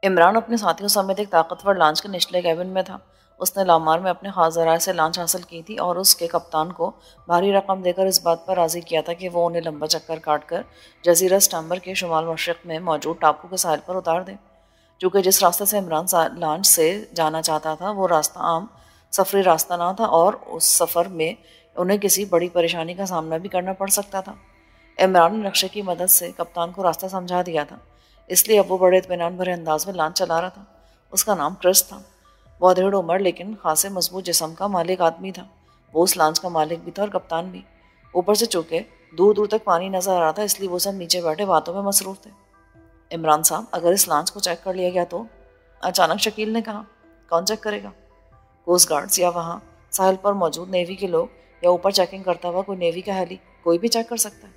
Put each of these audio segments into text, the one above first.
इमरान अपने साथियों समेत एक ताकतवर लॉन्च के निचले कैबिन में था। उसने लामार में अपने खास ज़राए से लॉन्च हासिल की थी और उसके कप्तान को भारी रकम देकर इस बात पर राज़ी किया था कि वो उन्हें लंबा चक्कर काटकर जजीरा स्टैम्बर के शुमाल मशरक में मौजूद टापू के साहिल पर उतार दे। चूँकि जिस रास्ते से इमरान लॉन्च से जाना चाहता था वो रास्ता आम सफरी रास्ता ना था और उस सफ़र में उन्हें किसी बड़ी परेशानी का सामना भी करना पड़ सकता था। इमरान ने नक्शे की मदद से कप्तान को रास्ता समझा दिया था, इसलिए अब वो बड़े इत्मीनान भरे अंदाज में लॉन्च चला रहा था। उसका नाम क्रिस था। वो अधेड़ उम्र लेकिन खासे मजबूत जिस्म का मालिक आदमी था। वो उस लॉन्च का मालिक भी था और कप्तान भी। ऊपर से चूंकि दूर दूर तक पानी नजर आ रहा था, इसलिए वो सब नीचे बैठे बातों में मसरूफ थे। इमरान साहब, अगर इस लॉन्च को चेक कर लिया गया तो? अचानक शकील ने कहा। कौन चेक करेगा? कोस्ट गार्ड्स या वहाँ साहिल पर मौजूद नेवी के लोग, या ऊपर चेकिंग करता हुआ कोई नेवी का हेली, कोई भी चेक कर सकता है।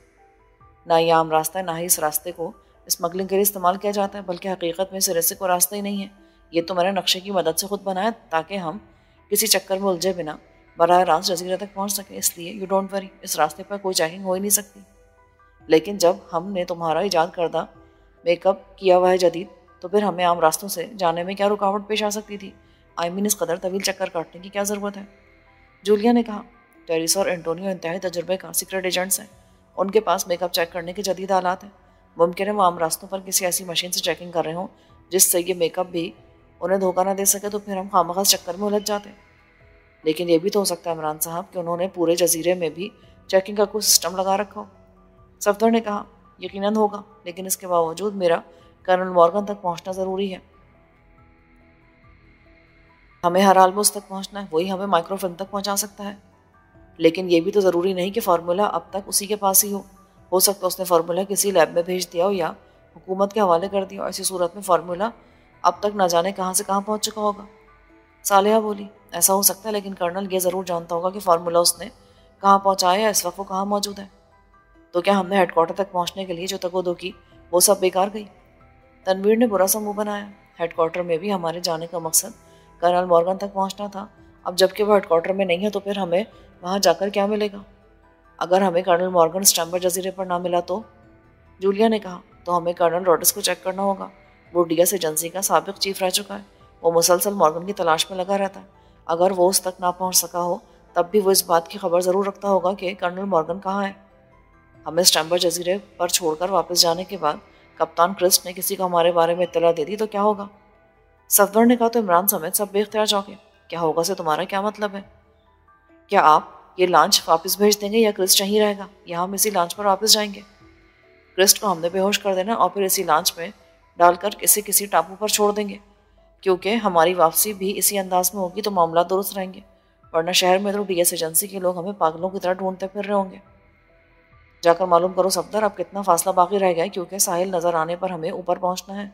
ना ये आम रास्ता है, ना ही इस रास्ते को स्मगलिंग के लिए इस्तेमाल किया जाता है, बल्कि हकीकत में सिरे से कोई रास्ता ही नहीं है। ये तो मैंने नक्शे की मदद से खुद बनाया ताकि हम किसी चक्कर में उलझे बिना बराह रास्त जजीरा तक पहुंच सके। इसलिए यू डोंट वरी, इस रास्ते पर कोई चेकिंग हो ही नहीं सकती। लेकिन जब हमने तुम्हारा ईजाद करदा मेकअप किया हुआ है जदीद, तो फिर हमें आम रास्तों से जाने में क्या रुकावट पेश आ सकती थी? आई मीन, इस कदर तवील चक्कर काटने की क्या ज़रूरत है? जूलिया ने कहा। टेरिस और एंटोनियो इंतहाई तजुर्बे का सीक्रेट एजेंट्स हैं। उनके पास मेकअप चेक करने के जदीद आलात हैं। मुमकिन है वो आम रास्तों पर किसी ऐसी मशीन से चेकिंग कर रहे हों जिससे ये मेकअप भी उन्हें धोखा ना दे सके, तो फिर हम खामखा चक्कर में उलझ जाते। लेकिन ये भी तो हो सकता है इमरान साहब कि उन्होंने पूरे जजीरे में भी चेकिंग का कोई सिस्टम लगा रखा हो। सफदर ने कहा। यकीनन होगा, लेकिन इसके बावजूद मेरा कर्नल मॉर्गन तक पहुंचना ज़रूरी है। हमें हर हाल में उस तक पहुंचना है, वही हमें माइक्रोफिल्म तक पहुंचा सकता है। लेकिन ये भी तो ज़रूरी नहीं कि फार्मूला अब तक उसी के पास ही हो सकता है उसने फार्मूला किसी लैब में भेज दिया हो या हुकूमत के हवाले कर दिया हो। ऐसी सूरत में फार्मूला अब तक न जाने कहाँ से कहाँ पहुँच चुका होगा। सालिया बोली। ऐसा हो सकता है, लेकिन कर्नल ये ज़रूर जानता होगा कि फार्मूला उसने कहाँ पहुँचाया या इस वक्त वो कहाँ मौजूद है। तो क्या हमने हेडक्वार्टर तक पहुँचने के लिए जो तगोदो की वो सब बेकार गई? तनवीर ने बुरा सा मुँह बनाया। हेडक्वार्टर में भी हमारे जाने का मकसद कर्नल मॉर्गन तक पहुँचना था। अब जबकि वो हेडक्वार्टर में नहीं है, तो फिर हमें वहाँ जाकर क्या मिलेगा? अगर हमें कर्नल मॉर्गन स्टैम्बर जजीरे पर ना मिला तो? जूलिया ने कहा। तो हमें कर्नल रॉडर्स को चेक करना होगा। वो डीएस एजेंसी का साबिक चीफ रह चुका है। वो मुसलसल मॉर्गन की तलाश में लगा रहता है। अगर वो उस तक ना पहुँच सका हो, तब भी वो इस बात की खबर ज़रूर रखता होगा कि कर्नल मॉर्गन कहाँ है। हमें स्टैम्बर जजीरे पर छोड़कर वापस जाने के बाद कप्तान क्रिस्ट ने किसी को हमारे बारे में इत्तला दे दी तो क्या होगा? सफदर ने कहा। तो इमरान समेत सब बेख्तियार चौंके। क्या होगा से तुम्हारा क्या मतलब है? क्या आप ये लॉन्च वापस भेज देंगे या क्रिस्ट यहीं रहेगा, या हम इसी लॉन्च पर वापस जाएंगे? क्रिस्ट को हमने बेहोश कर देना और फिर इसी लॉन्च में डालकर इसे किसी टापू पर छोड़ देंगे। क्योंकि हमारी वापसी भी इसी अंदाज में होगी तो मामला दुरुस्त रहेंगे, वरना शहर में तो डीएस एजेंसी के लोग हमें पागलों की तरह ढूंढते फिर रहे होंगे। जाकर मालूम करो सफदर, अब कितना फासला बाकी रह गया, क्योंकि साहिल नजर आने पर हमें ऊपर पहुंचना है।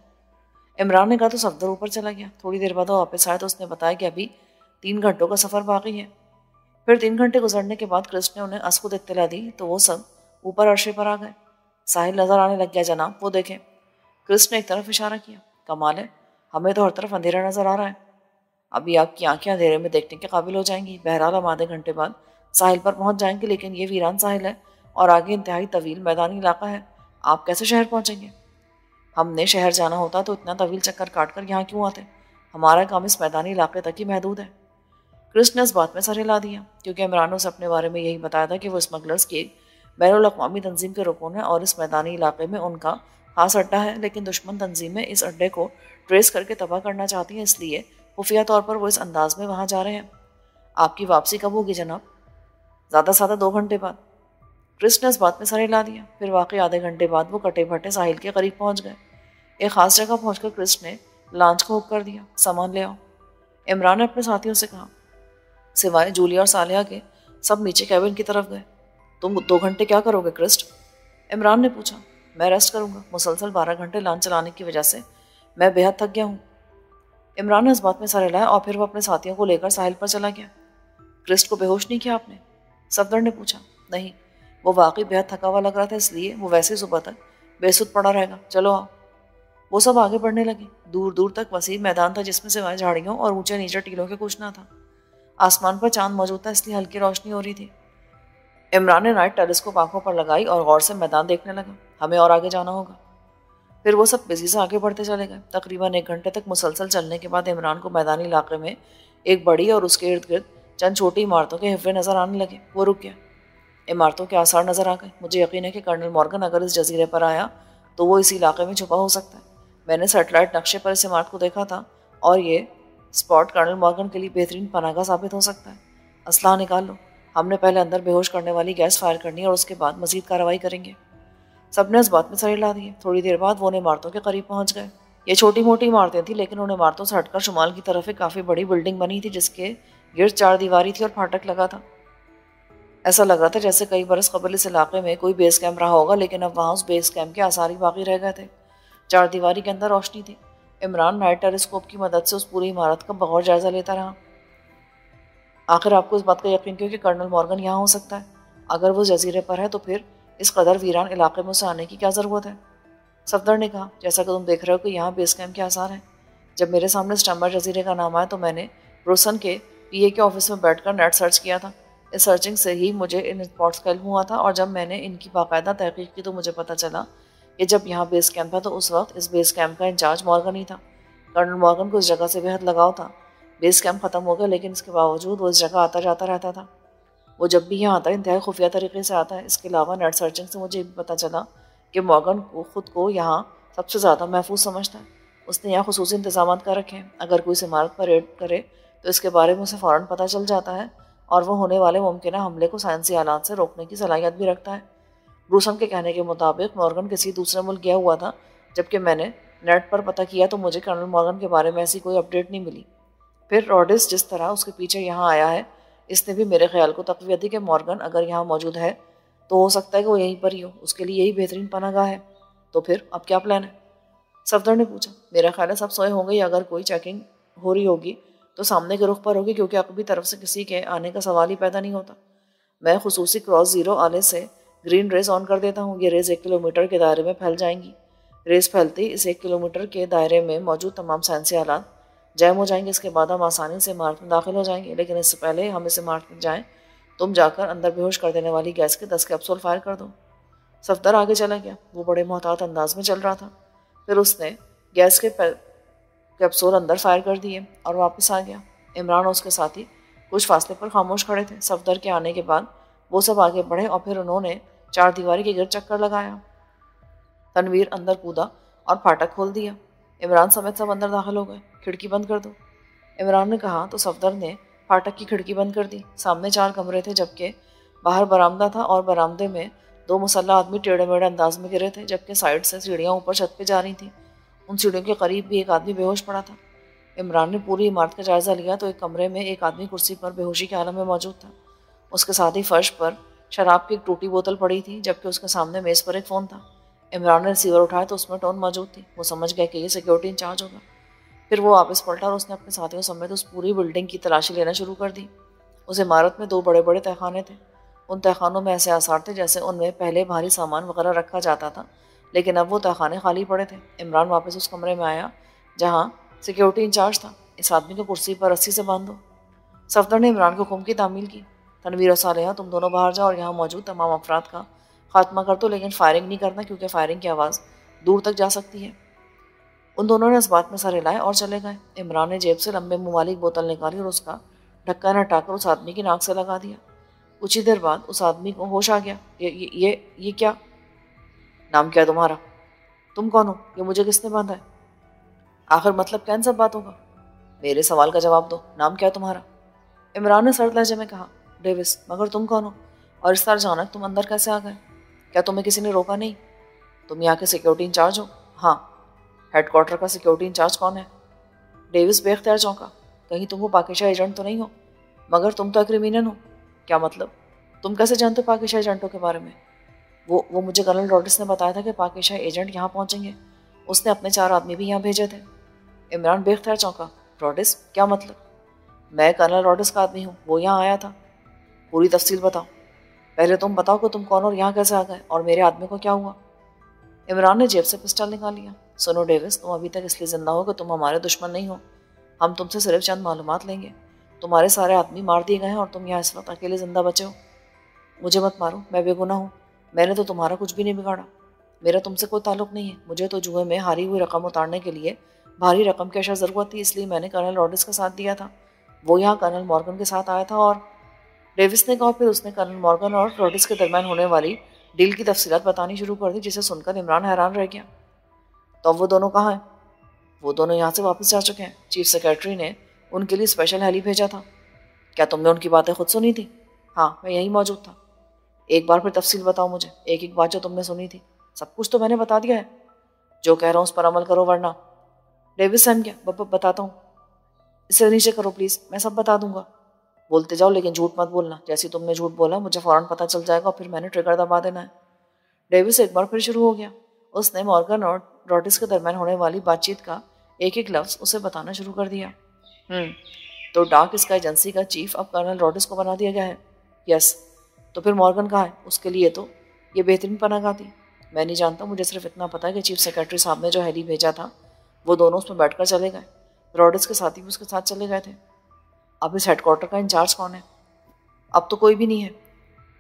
इमरान ने कहा। तो सफदर ऊपर चला गया। थोड़ी देर बाद वो वापस आया तो उसने बताया कि अभी 3 घंटों का सफ़र बाकी है। फिर 3 घंटे गुजरने के बाद क्रिस्ट ने उन्हें असखुद इत्तला दी तो वो सब ऊपर अर्शे पर आ गए। साहिल नजर आने लग गया जनाब, वो देखें। क्रिस्ट ने एक तरफ इशारा किया। कमाल है, हमें तो हर तरफ अंधेरा नजर आ रहा है। अभी आपकी आंखें अंधेरे में देखने के काबिल हो जाएंगी। बहरहाल हम आधे घंटे बाद साहिल पर पहुंच जाएंगे, लेकिन ये वीरान साहिल है और आगे इंतहाई तवील मैदानी इलाका है। आप कैसे शहर पहुंचेंगे? हमने शहर जाना होता तो इतना तवील चक्कर काट कर यहाँ क्यों आते? हमारा काम इस मैदानी इलाके तक ही महदूद है। क्रिस ने इस बात में सर हिला दिया, क्योंकि इमरान ने उसे अपने बारे में यही बताया था कि वो स्मगलर्स की एक बैनुल अक़वामी तंजीम के रुकन है और इस मैदानी इलाके में उनका खास अड्डा है। लेकिन दुश्मन तंजीमें इस अड्डे को ट्रेस करके तबाह करना चाहती हैं, इसलिए खुफिया तौर पर वो इस अंदाज में वहाँ जा रहे हैं। आपकी वापसी कब होगी जनाब? ज़्यादा से ज़्यादा 2 घंटे बाद। क्रिस ने इस बात में सर हिला दिया। फिर वाकई आधे घंटे बाद वो कटे भटे साहिल के करीब पहुँच गए। एक खास जगह पहुंचकर क्रिस ने लॉन्च को हुक कर दिया। सामान ले आओ। इमरान ने अपने साथियों से कहा। सिवाय जूलिया और सालिया के सब नीचे कैबिन की तरफ गए। तुम 2 घंटे क्या करोगे क्रिस्ट? इमरान ने पूछा। मैं रेस्ट करूंगा। मुसलसल 12 घंटे लॉन्च चलाने की वजह से मैं बेहद थक गया हूँ। इमरान ने इस बात में सर हिलाया और फिर वो अपने साथियों को लेकर साहिल पर चला गया। क्रिस्ट को बेहोश नहीं किया आपने? सफदर ने पूछा। नहीं, वो वाकई बेहद थका हुआ लग रहा था, इसलिए वो वैसे ही सुबह तक बेसुध पड़ा रहेगा। चलो आओ। वो सब आगे बढ़ने लगे। दूर दूर तक वसीम मैदान था, जिसमें सिवाय झाड़ियों और ऊंचे नीचे टीलों के कुछ ना था। आसमान पर चांद मौजूद था, इसलिए हल्की रोशनी हो रही थी। इमरान ने नाइट टेलीस्कोप आंखों पर लगाई और गौर से मैदान देखने लगा। हमें और आगे जाना होगा। फिर वो सब तेजी से आगे बढ़ते चले गए। तकरीबन 1 घंटे तक मुसलसल चलने के बाद इमरान को मैदानी इलाके में एक बड़ी और उसके इर्द गिर्द चंद छोटी इमारतों के हिफ़्फ़े नज़र आने लगे। वो रुक गया। इमारतों के आसार नज़र आ गए। मुझे यकीन है कि कर्नल मॉर्गन अगर इस जजीरे पर आया तो वो इसी इलाके में छुपा हो सकता है। मैंने सैटेलाइट नक्शे पर इस इमारत को देखा था और ये स्पॉट कर्नल मॉर्गन के लिए बेहतरीन पनाहगाह साबित हो सकता है। असलहा निकाल लो। हमने पहले अंदर बेहोश करने वाली गैस फायर करनी है और उसके बाद मजीद कार्रवाई करेंगे। सबने इस बात में सर हिला दिए। थोड़ी देर बाद वो उन इमारतों के करीब पहुंच गए। ये छोटी मोटी इमारतें थी, लेकिन उन इमारतों से हटकर शुमाल की तरफ एक काफ़ी बड़ी बिल्डिंग बनी थी जिसके गिर्द 4 दीवारी थी और फाटक लगा था। ऐसा लग रहा था जैसे कई बरस कबल इस इलाके में कोई बेस कैंप रहा होगा, लेकिन अब वहाँ उस बेस कैंप के आसार ही बाकी रह गए थे। 4 दीवारी के अंदर रोशनी थी। इमरान नाइट टेलीस्कोप की मदद से उस पूरी इमारत का बगौर जायजा लेता रहा। आखिर आपको इस बात का यकीन क्यों कि कर्नल मॉर्गन यहाँ हो सकता है? अगर वो जजीरे पर है तो फिर इस कदर वीरान इलाके में उसे आने की क्या ज़रूरत है? सफदर ने कहा, जैसा कि तुम देख रहे हो कि यहाँ बेस कैंप के आसार हैं। जब मेरे सामने स्टम्बर जजीरे का नाम आया तो मैंने ब्रूसन के पीए के ऑफिस में बैठकर नेट सर्च किया था। इस सर्चिंग से ही मुझे इन स्पॉट्स का इल्म हुआ था और जब मैंने इनकी बाकायदा तहकीक की तो मुझे पता चला कि जब यहाँ बेस कैंप था तो उस वक्त इस बेस कैंप का इंचार्ज मॉर्गन ही था। कर्नल मॉर्गन को इस जगह से बेहद लगाव था। बेस कैंप ख़त्म हो गया, लेकिन इसके बावजूद वो इस जगह आता जाता रहता था। वो जब भी यहाँ आता है इंतहाई खुफिया तरीके से आता है। इसके अलावा नेट सर्चिंग से मुझे भी पता चला कि मॉर्गन को खुद को यहाँ सबसे ज़्यादा महफूज समझता है। उसने यहाँ खुसूसी इंतजाम कर रखे हैं। अगर कोई इस इमारत पर रेड करे तो इसके बारे में उसे फ़ौरन पता चल जाता है और वह होने वाले मुमकिन हमले को साइंसी आलात से रोकने की सलाहियत भी रखता है। ब्रूसन के कहने के मुताबिक मॉर्गन किसी दूसरे मुल्क गया हुआ था, जबकि मैंने नेट पर पता किया तो मुझे कर्नल मॉर्गन के बारे में ऐसी कोई अपडेट नहीं मिली। फिर रॉडिस जिस तरह उसके पीछे यहाँ आया है, इसने भी मेरे ख्याल को तक़वियत दी कि मॉर्गन अगर यहाँ मौजूद है तो हो सकता है कि वो यहीं पर ही हो। उसके लिए यही बेहतरीन पनाहगाह है। तो फिर अब क्या प्लान है? सफदर ने पूछा। मेरा ख्याल है सब सोए होंगे या अगर कोई चेकिंग हो रही होगी तो सामने के रुख पर होगी, क्योंकि अकबी तरफ से किसी के आने का सवाल ही पैदा नहीं होता। मैं खुसूसी क्रॉस ज़ीरो आले से ग्रीन रेस ऑन कर देता हूँ। ये रेस 1 किलोमीटर के दायरे में फैल जाएंगी। रेस फैलते ही इस 1 किलोमीटर के दायरे में मौजूद तमाम साइंसी आलात जैम हो जाएंगे। इसके बाद हम आसानी से इमारत में दाखिल हो जाएंगे, लेकिन इससे पहले हम इस इमारत में जाएँ तुम जाकर अंदर बेहोश कर देने वाली गैस के 10 कैप्सूल फायर कर दो। सफदर आगे चला गया। वो बड़े मोहतात अंदाज में चल रहा था। फिर उसने गैस के कैप्सूल अंदर फायर कर दिए और वापस आ गया। इमरान और उसके साथी कुछ फासले पर खामोश खड़े थे। सफदर के आने के बाद वो सब आगे बढ़े और फिर उन्होंने 4 दीवारी के गिर्द चक्कर लगाया। तनवीर अंदर कूदा और फाटक खोल दिया। इमरान समेत सब अंदर दाखिल हो गए। खिड़की बंद कर दो, इमरान ने कहा तो सफदर ने फाटक की खिड़की बंद कर दी। सामने 4 कमरे थे, जबकि बाहर बरामदा था और बरामदे में 2 मुसल्लह आदमी टेढ़े मेढ़े अंदाज में गिरे थे, जबकि साइड से सीढ़ियाँ ऊपर छत पे जा रही थी। उन सीढ़ियों के करीब भी एक आदमी बेहोश पड़ा था। इमरान ने पूरी इमारत का जायज़ा लिया तो एक कमरे में एक आदमी कुर्सी पर बेहोशी के हालत में मौजूद था। उसके साथ ही फर्श पर शराब की एक टूटी बोतल पड़ी थी, जबकि उसके सामने मेज़ पर एक फ़ोन था। इमरान ने रिसीवर उठाया तो उसमें टोन मौजूद थी। वो समझ गया कि ये सिक्योरिटी इंचार्ज होगा। फिर वो वापस पलटा और उसने अपने साथियों समेत उस पूरी बिल्डिंग की तलाशी लेना शुरू कर दी। उस इमारत में 2 बड़े बड़े तहखाने थे। उन तहखानों में ऐसे आसार थे जैसे उनमें पहले भारी सामान वगैरह रखा जाता था, लेकिन अब वो तहखाने खाली पड़े थे। इमरान वापस उस कमरे में आया जहाँ सिक्योरिटी इंचार्ज था। इस आदमी को कुर्सी पर रस्सी से बांध दो। सफदर ने इमरान को हुक्म की तामील की। तनवीर और सालेहा, तुम दोनों बाहर जाओ और यहाँ मौजूद तमाम अफराद का खात्मा कर दो, लेकिन फायरिंग नहीं करना, क्योंकि फायरिंग की आवाज़ दूर तक जा सकती है। उन दोनों ने इस बात में सर हिलाए और चले गए। इमरान ने जेब से लंबे मुँह वाली बोतल निकाली और उसका ढक्कन हटाकर उस आदमी की नाक से लगा दिया। कुछ ही देर बाद उस आदमी को होश आ गया। ये क्या? नाम क्या है तुम्हारा? तुम कौन हो? ये मुझे किसने बांधा है? आखिर मतलब क्या इन सब बातों का? मेरे सवाल का जवाब दो। नाम क्या है तुम्हारा? इमरान ने सर्द लहजे में कहा, डेविस। मगर तुम कौन हो? और इस तरह अचानक तुम अंदर कैसे आ गए? क्या तुम्हें किसी ने रोका नहीं? तुम यहाँ के सिक्योरिटी इंचार्ज हो? हाँ। हेडक्वार्टर का सिक्योरिटी इंचार्ज कौन है? डेविस बेख्तियार चौंका। कहीं तुम वो पाकिस्तान एजेंट तो नहीं हो? मगर तुम तो एक क्रिमिनल हो। क्या मतलब? तुम कैसे जानते हो पाकिस्तान एजेंटों के बारे में? वो मुझे कर्नल रॉडिस ने बताया था कि पाकिस्तान एजेंट यहाँ पहुँचेंगे। उसने अपने 4 आदमी भी यहाँ भेजे थे। इमरान बेख्तियार चौंका। रॉडिस? क्या मतलब? मैं कर्नल रॉडिस का आदमी हूँ, वो यहाँ आया था। पूरी तफसील बताओ। पहले तुम बताओ कि तुम कौन और यहाँ कैसे आ गए, और मेरे आदमी को क्या हुआ? इमरान ने जेब से पिस्टल निकाल लिया। सुनो डेविस, तुम अभी तक इसलिए जिंदा हो कि तुम हमारे दुश्मन नहीं हो। हम तुमसे सिर्फ चंद मालूमात लेंगे। तुम्हारे सारे आदमी मार दिए गए हैं और तुम यहाँ इस वक्त अकेले जिंदा बचे हो। मुझे मत मारो, मैं बेगुनाह हूँ। मैंने तो तुम्हारा कुछ भी नहीं बिगाड़ा। मेरा तुमसे कोई ताल्लुक नहीं है। मुझे तो जुए में हारी हुई रकम उतारने के लिए भारी रकम की अशा ज़रूरत थी, इसलिए मैंने कर्नल रॉड्रिक्स का साथ दिया था। वो यहाँ कर्नल मॉर्गन के साथ आया था। और डेविस ने कहा। फिर उसने कर्नल मॉर्गन और रॉड्रिक्स के दरमियान होने वाली डील की तफसीलात बतानी शुरू कर दी, जिसे सुनकर इमरान हैरान रह गया। तो अब वो दोनों कहाँ हैं? वो दोनों यहाँ से वापस जा चुके हैं। चीफ सेक्रेटरी ने उनके लिए स्पेशल हेली भेजा था। क्या तुमने उनकी बातें खुद सुनी थी? हाँ, मैं यहीं मौजूद था। एक बार फिर तफसील बताओ मुझे, एक एक बात जो तुमने सुनी थी। सब कुछ तो मैंने बता दिया है। जो कह रहा हूँ उस पर अमल करो, वरना। डेविस सहम गया। बताता हूँ। इसे नीचे करो प्लीज़, मैं सब बता दूंगा। बोलते जाओ लेकिन झूठ मत बोलना। जैसे तुमने झूठ बोला मुझे फ़ौरन पता चल जाएगा और फिर मैंने ट्रिगर दबा देना है। डेविस एक बार फिर शुरू हो गया। उसने मॉर्गन और रॉड्रिक्स के दरमियान होने वाली बातचीत का एक एक लफ्ज़ उसे बताना शुरू कर दिया। तो डार्क स्काई एजेंसी का चीफ अब कर्नल रॉड्रिक्स को बना दिया गया है? यस। तो फिर मॉर्गन कहाँ है? उसके लिए तो ये बेहतरीन पनाह थी। मैं नहीं जानता, मुझे सिर्फ इतना पता है कि चीफ सेक्रेटरी साहब ने जो हेली भेजा था वो दोनों उसमें बैठकर चले गए। रॉड्रिक्स के साथी भी उसके साथ चले गए थे। अब इस हेडक्वार्टर का इंचार्ज कौन है? अब तो कोई भी नहीं है।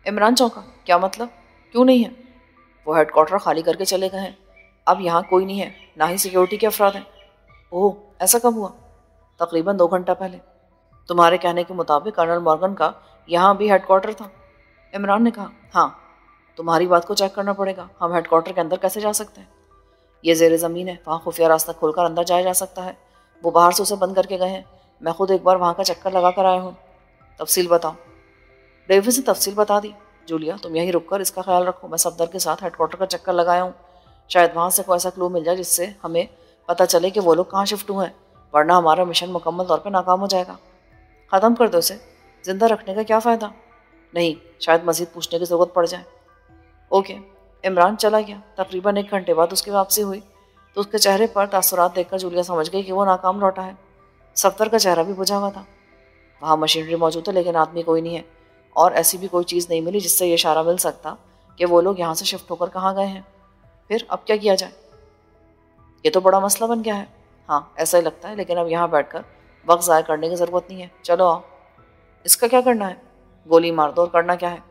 इमरान चौंका। क्या मतलब? क्यों नहीं है? वो हेडक्वार्टर खाली करके चले गए हैं। अब यहाँ कोई नहीं है, ना ही सिक्योरिटी के अफराद हैं। ओह, ऐसा कब हुआ? तकरीबन 2 घंटा पहले। तुम्हारे कहने के मुताबिक कर्नल मॉर्गन का यहाँ भी हेडक्वार्टर था? इमरान ने कहा। हाँ, तुम्हारी बात को चेक करना पड़ेगा। हम हेडक्वार्टर के अंदर कैसे जा सकते हैं? ये ज़ेर ज़मीन है, वहाँ खुफिया रास्ता खोलकर अंदर जाया जा सकता है। वो बाहर से उसे बंद करके गए हैं। मैं खुद एक बार वहाँ का चक्कर लगा कर आया हूँ। तफसील बताओ। डेविस ने तफसील बता दी। जूलिया, तुम यहीं रुककर इसका ख्याल रखो। मैं सफदर के साथ हेडक्वार्टर का चक्कर लगाया हूँ। शायद वहाँ से कोई ऐसा क्लू मिल जाए जिससे हमें पता चले कि वो लोग कहाँ शिफ्ट हुए हैं, वरना हमारा मिशन मुकम्मल तौर पर नाकाम हो जाएगा। ख़त्म कर दो उसे। जिंदा रखने का क्या फ़ायदा? नहीं, शायद मज़ीद पूछने की ज़रूरत पड़ जाए। ओके। इमरान चला गया। तकरीबन 1 घंटे बाद उसकी वापसी हुई तो उसके चेहरे पर तासुरात देखकर जूलिया समझ गई कि वो नाकाम लौटा है। सफ्तर का चेहरा भी बुझा हुआ था। वहाँ मशीनरी मौजूद है लेकिन आदमी कोई नहीं है, और ऐसी भी कोई चीज़ नहीं मिली जिससे ये इशारा मिल सकता कि वो लोग यहाँ से शिफ्ट होकर कहाँ गए हैं। फिर अब क्या किया जाए? ये तो बड़ा मसला बन गया है। हाँ, ऐसा ही लगता है, लेकिन अब यहाँ बैठकर वक्त ज़ाया करने की ज़रूरत नहीं है। चलो आओ। इसका क्या करना है? गोली मार दो। और करना क्या है?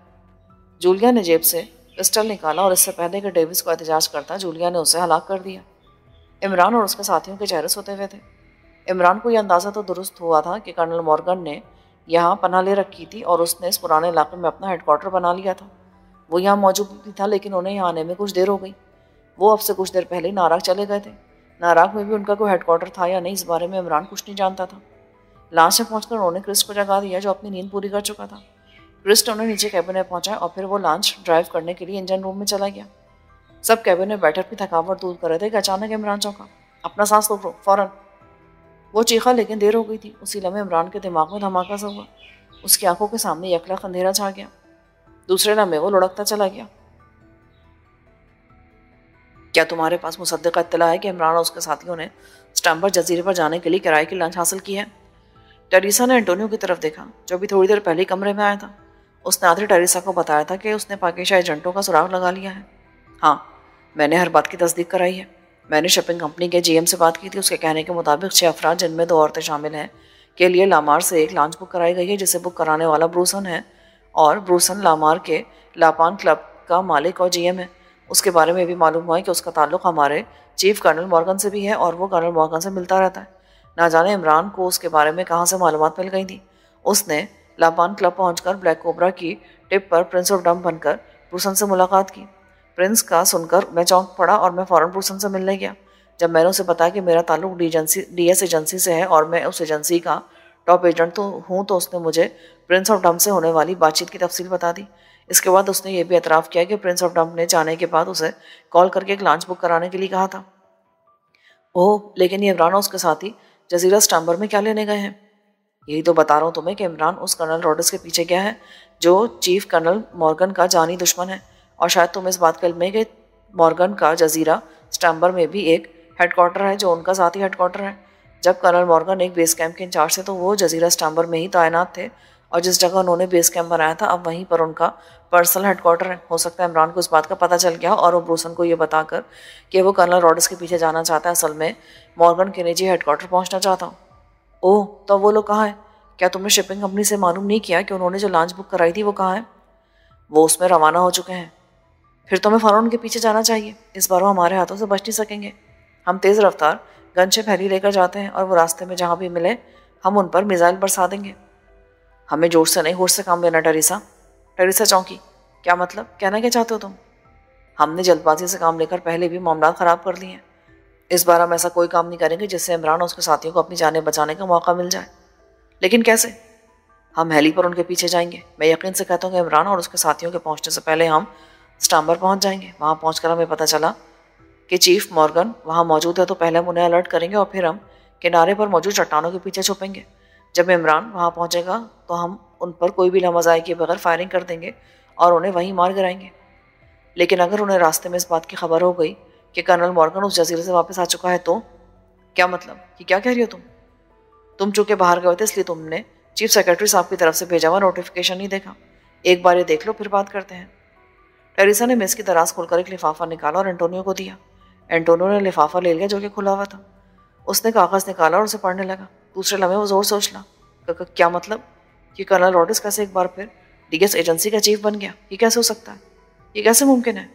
जूलिया ने जेब से पिस्टल निकाला और इससे पहले कि डेविस को एहतजाज करता, जूलिया ने उसे हलाक कर दिया। इमरान और उसके साथियों के चेहरे सोते हुए थे। इमरान को यह अंदाज़ा तो दुरुस्त हुआ था कि कर्नल मॉर्गन ने यहाँ पनाह ले रखी थी और उसने इस पुराने इलाके में अपना हेडक्वार्टर बना लिया था। वो यहाँ मौजूद भी था, लेकिन उन्हें यहाँ आने में कुछ देर हो गई। वो अब से कुछ देर पहले नाराग चले गए थे। नाराग में भी उनका कोई हेडक्वार्टर था या नहीं, इस बारे में इमरान कुछ नहीं जानता था। लॉन्च में पहुंचकर उन्होंने क्रिस को जगा दिया, जो अपनी नींद पूरी कर चुका था। क्रिस उन्हें नीचे कैबिन में पहुंचाया और फिर वो लॉन्च ड्राइव करने के लिए इंजन रूम में चला गया। सब कैबिन में बैठे अपनी थकावट दूर कर रहे थे कि अचानक इमरान चौंका। अपना सांस रोको, फौरन। वो चीखा, लेकिन देर हो गई थी। उसी लम्हे इमरान के दिमाग में धमाका सा हुआ। उसकी आंखों के सामने यकलख अंधेरा छा गया। दूसरे लम्हे वो लुढ़कता चला गया। क्या तुम्हारे पास मुसद्दिक़ा इत्तला है कि इमरान और उसके साथियों ने स्टैम्बर जजीरे पर जाने के लिए किराए की लॉन्च हासिल की है? टेरिसा ने एंटोनियो की तरफ देखा, जो अभी थोड़ी देर पहले कमरे में आया था। उसने आधी टेरिसा को बताया था कि उसने पाकिस्तानी एजेंटों का सुराग लगा लिया है। हाँ, मैंने हर बात की तस्दीक कराई है। मैंने शिपिंग कंपनी के जीएम से बात की थी। उसके कहने के मुताबिक 6 अफराद, जिनमें 2 औरतें शामिल हैं, के लिए लामार से एक लॉन्च बुक कराई गई है, जिसे बुक कराने वाला ब्रूसन है और ब्रूसन लामार के लापान क्लब का मालिक और जीएम है। उसके बारे में भी मालूम हुआ है कि उसका ताल्लुक हमारे चीफ कर्नल मॉर्गन से भी है और वो कर्नल मॉर्गन से मिलता रहता है। ना जाने इमरान को उसके बारे में कहाँ से मालूमात मिल गई थी। उसने लापान क्लब पहुंचकर ब्लैक कोबरा की टिप पर प्रिंस ऑफ डम बनकर ब्रूसन से मुलाकात की। प्रिंस का सुनकर मैं चौंक पड़ा और मैं फ़ौरन ब्रूसन से मिलने गया। जब मैंने उसे बताया कि मेरा ताल्लुक डीएस एजेंसी से है और मैं उस एजेंसी का टॉप एजेंट तो हूँ, तो उसने मुझे प्रिंस ऑफ डम से होने वाली बातचीत की तफसील बता दी। इसके बाद उसने ये भी एतराफ़ किया कि प्रिंस ऑफ डम ने जाने के बाद उसे कॉल करके एक लॉन्च बुक कराने के लिए कहा था। ओह, लेकिन ये इमरान और उसके साथी जजीरा स्टैम्बर में क्या लेने गए हैं? यही तो बता रहा हूँ तुम्हें कि इमरान उस कर्नल रॉड्रिक्स के पीछे गया है, जो चीफ कर्नल मॉर्गन का जानी दुश्मन है। और शायद तुम इस बात का इल्म है कि मॉर्गन का जजीरा स्टैम्बर में भी एक हेडक्वार्टर है, जो उनका ज़ाती हेडक्वार्टर है। जब कर्नल मॉर्गन एक बेस कैंप के इंचार्ज थे तो वो जजीरा स्टैम्बर में ही तैनात थे, और जिस जगह उन्होंने बेस कैंप बनाया था अब वहीं पर उनका पर्सनल हेडक्वार्टर है। हो सकता है इमरान को इस बात का पता चल गया और वो ब्रूसन को ये बताकर कि वो कर्नल रॉड्रिक्स के पीछे जाना चाहता है, असल में मॉर्गन के निजी हेडक्वार्टर पहुँचना चाहता हूँ। ओह, तो वो लोग कहाँ हैं? क्या तुमने शिपिंग कंपनी से मालूम नहीं किया कि उन्होंने जो लॉन्च बुक कराई थी वो कहाँ है? वो उसमें रवाना हो चुके हैं। फिर तो हमें फ़ौरन उनके पीछे जाना चाहिए। इस बार वो हमारे हाथों से बच नहीं सकेंगे। हम तेज़ रफ्तार गनशिप हेली लेकर जाते हैं और वो रास्ते में जहाँ भी मिले हम उन पर मिसाइल बरसा देंगे। हमें जोश से नहीं होश से काम लेना टेरेसा। टेरेसा चौंकी। क्या मतलब? कहना क्या चाहते हो तुम? हमने जल्दबाजी से काम लेकर पहले भी मामला ख़राब कर लिए हैं। इस बार हम ऐसा कोई काम नहीं करेंगे जिससे इमरान और उसके साथियों को अपनी जानें बचाने का मौका मिल जाए। लेकिन कैसे? हम हेली पर उनके पीछे जाएंगे। मैं यकीन से कहता हूँ कि इमरान और उसके साथियों के पहुँचने से पहले हम स्टाम्बर पहुँच जाएंगे। वहाँ पहुँचकर हमें पता चला कि चीफ मॉर्गन वहाँ मौजूद है तो पहले हम उन्हें अलर्ट करेंगे और फिर हम किनारे पर मौजूद चट्टानों के पीछे छुपेंगे। जब इमरान वहाँ पहुँचेगा तो हम उन पर कोई भी लम्हा किए बगैर फायरिंग कर देंगे और उन्हें वहीं मार गिराएंगे। लेकिन अगर उन्हें रास्ते में इस बात की खबर हो गई कि कर्नल मॉर्गन उस जजीरे से वापस आ चुका है तो? क्या मतलब? कि क्या कह रही हो तुम? तुम चूँकि बाहर गए थे इसलिए तुमने चीफ सेक्रेटरी साहब की तरफ से भेजा हुआ नोटिफिकेशन नहीं देखा। एक बार ये देख लो फिर बात करते हैं। टेरेसा ने मेज की दराज खोलकर एक लिफाफा निकाला और एंटोनियो को दिया। एंटोनियो ने लिफाफा ले लिया जो कि खुला हुआ था। उसने कागज़ निकाला और उसे पढ़ने लगा। दूसरे लम्हे वो जोर से उछला। क्या मतलब? कि कर्नल रॉडिस कैसे एक बार फिर डीएस एजेंसी का चीफ बन गया? ये कैसे हो सकता है? ये कैसे मुमकिन है?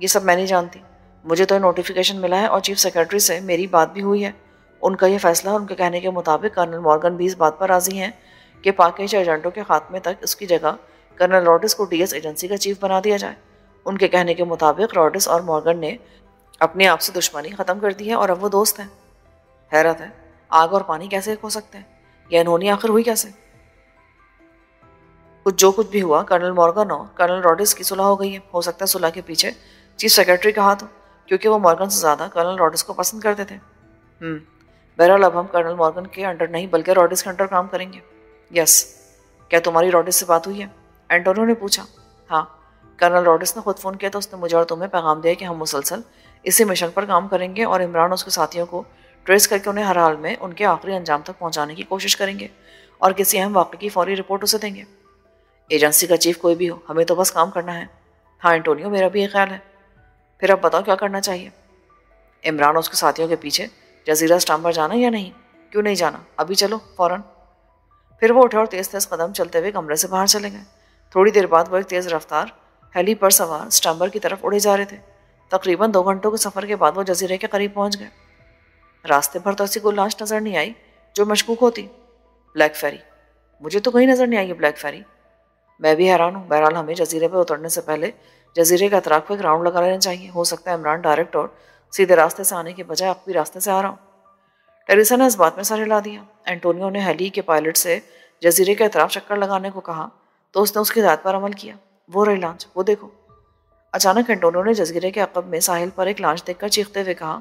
ये सब मैं नहीं जानती। मुझे तो नोटिफिकेशन मिला है और चीफ सेक्रेटरी से मेरी बात भी हुई है। उनका यह फैसला और उनके कहने के मुताबिक कर्नल मॉर्गन भी इस बात पर राजी हैं कि पाकिस्तान एजेंटों के खात्मे तक उसकी जगह कर्नल रॉडिस को डीएस एजेंसी का चीफ बना दिया जाए। उनके कहने के मुताबिक रॉडिस और मॉर्गन ने अपने आप से दुश्मनी ख़त्म कर दी है और अब वो दोस्त हैं। हैरत है, आग और पानी कैसे एक हो सकते हैं? यह अनहोनी आखिर हुई कैसे? जो कुछ भी हुआ कर्नल मॉर्गन और कर्नल रॉडिस की सुलह हो गई है। हो सकता है सुलह के पीछे चीफ सेक्रेटरी का हाथ हो, क्योंकि वो मॉर्गन से ज़्यादा कर्नल रॉडिस को पसंद करते थे। बहरहाल अब हम कर्नल मॉर्गन के अंडर नहीं बल्कि रॉडिस के अंडर काम करेंगे। यस। क्या तुम्हारी रॉडिस से बात हुई है? एंटोनियो ने पूछा। हाँ, कर्नल रॉडिस ने खुद फ़ोन किया तो उसने मुझे और तुम्हें पैगाम दिया कि हम मुसलसल इसी मिशन पर काम करेंगे और इमरान और उसके साथियों को ट्रेस करके उन्हें हर हाल में उनके आखिरी अंजाम तक पहुंचाने की कोशिश करेंगे और किसी अहम वाक़े की फौरी रिपोर्ट उसे देंगे। एजेंसी का चीफ कोई भी हो, हमें तो बस काम करना है। हाँ एंटोनियो, मेरा भी ये ख्याल है। फिर अब बताओ क्या करना चाहिए? इमरान और उसके साथियों के पीछे जजीरा स्टाम्बर जाना या नहीं? क्यों नहीं जाना? अभी चलो फ़ौरन। फिर वो उठे और तेज़ तेज़ कदम चलते हुए कमरे से बाहर चले गए। थोड़ी देर बाद वो एक तेज़ रफ्तार हेली पर सवार स्टाम्बर की तरफ उड़े जा रहे थे। तकरीबन 2 घंटों के सफ़र के बाद वो जजीरे के करीब पहुंच गए। रास्ते भर तो ऐसी कोई लाश नज़र नहीं आई जो मशकूक होती। ब्लैक फेरी? मुझे तो कहीं नज़र नहीं आई है ब्लैक फेरी। मैं भी हैरान हूँ। बहरहाल हमें जजीरे पर उतरने से पहले जजीरे के अतराफ को एक राउंड लगा लेना चाहिए। हो सकता है इमरान डायरेक्ट और सीधे रास्ते से आने के बजाय अकबी रास्ते से आ रहा हूँ। टेरेसा ने इस बात में सर हिला दिया। एंटोनियो ने हेली के पायलट से जजीरे के अतराफ चक्कर लगाने को कहा तो उसने उसकी हिदायत पर अमल किया। वो रही लांच, वो देखो। अचानक एंटोनियो ने जजीरे के अकब में साहिल पर एक लांच देखकर चीखते हुए कहा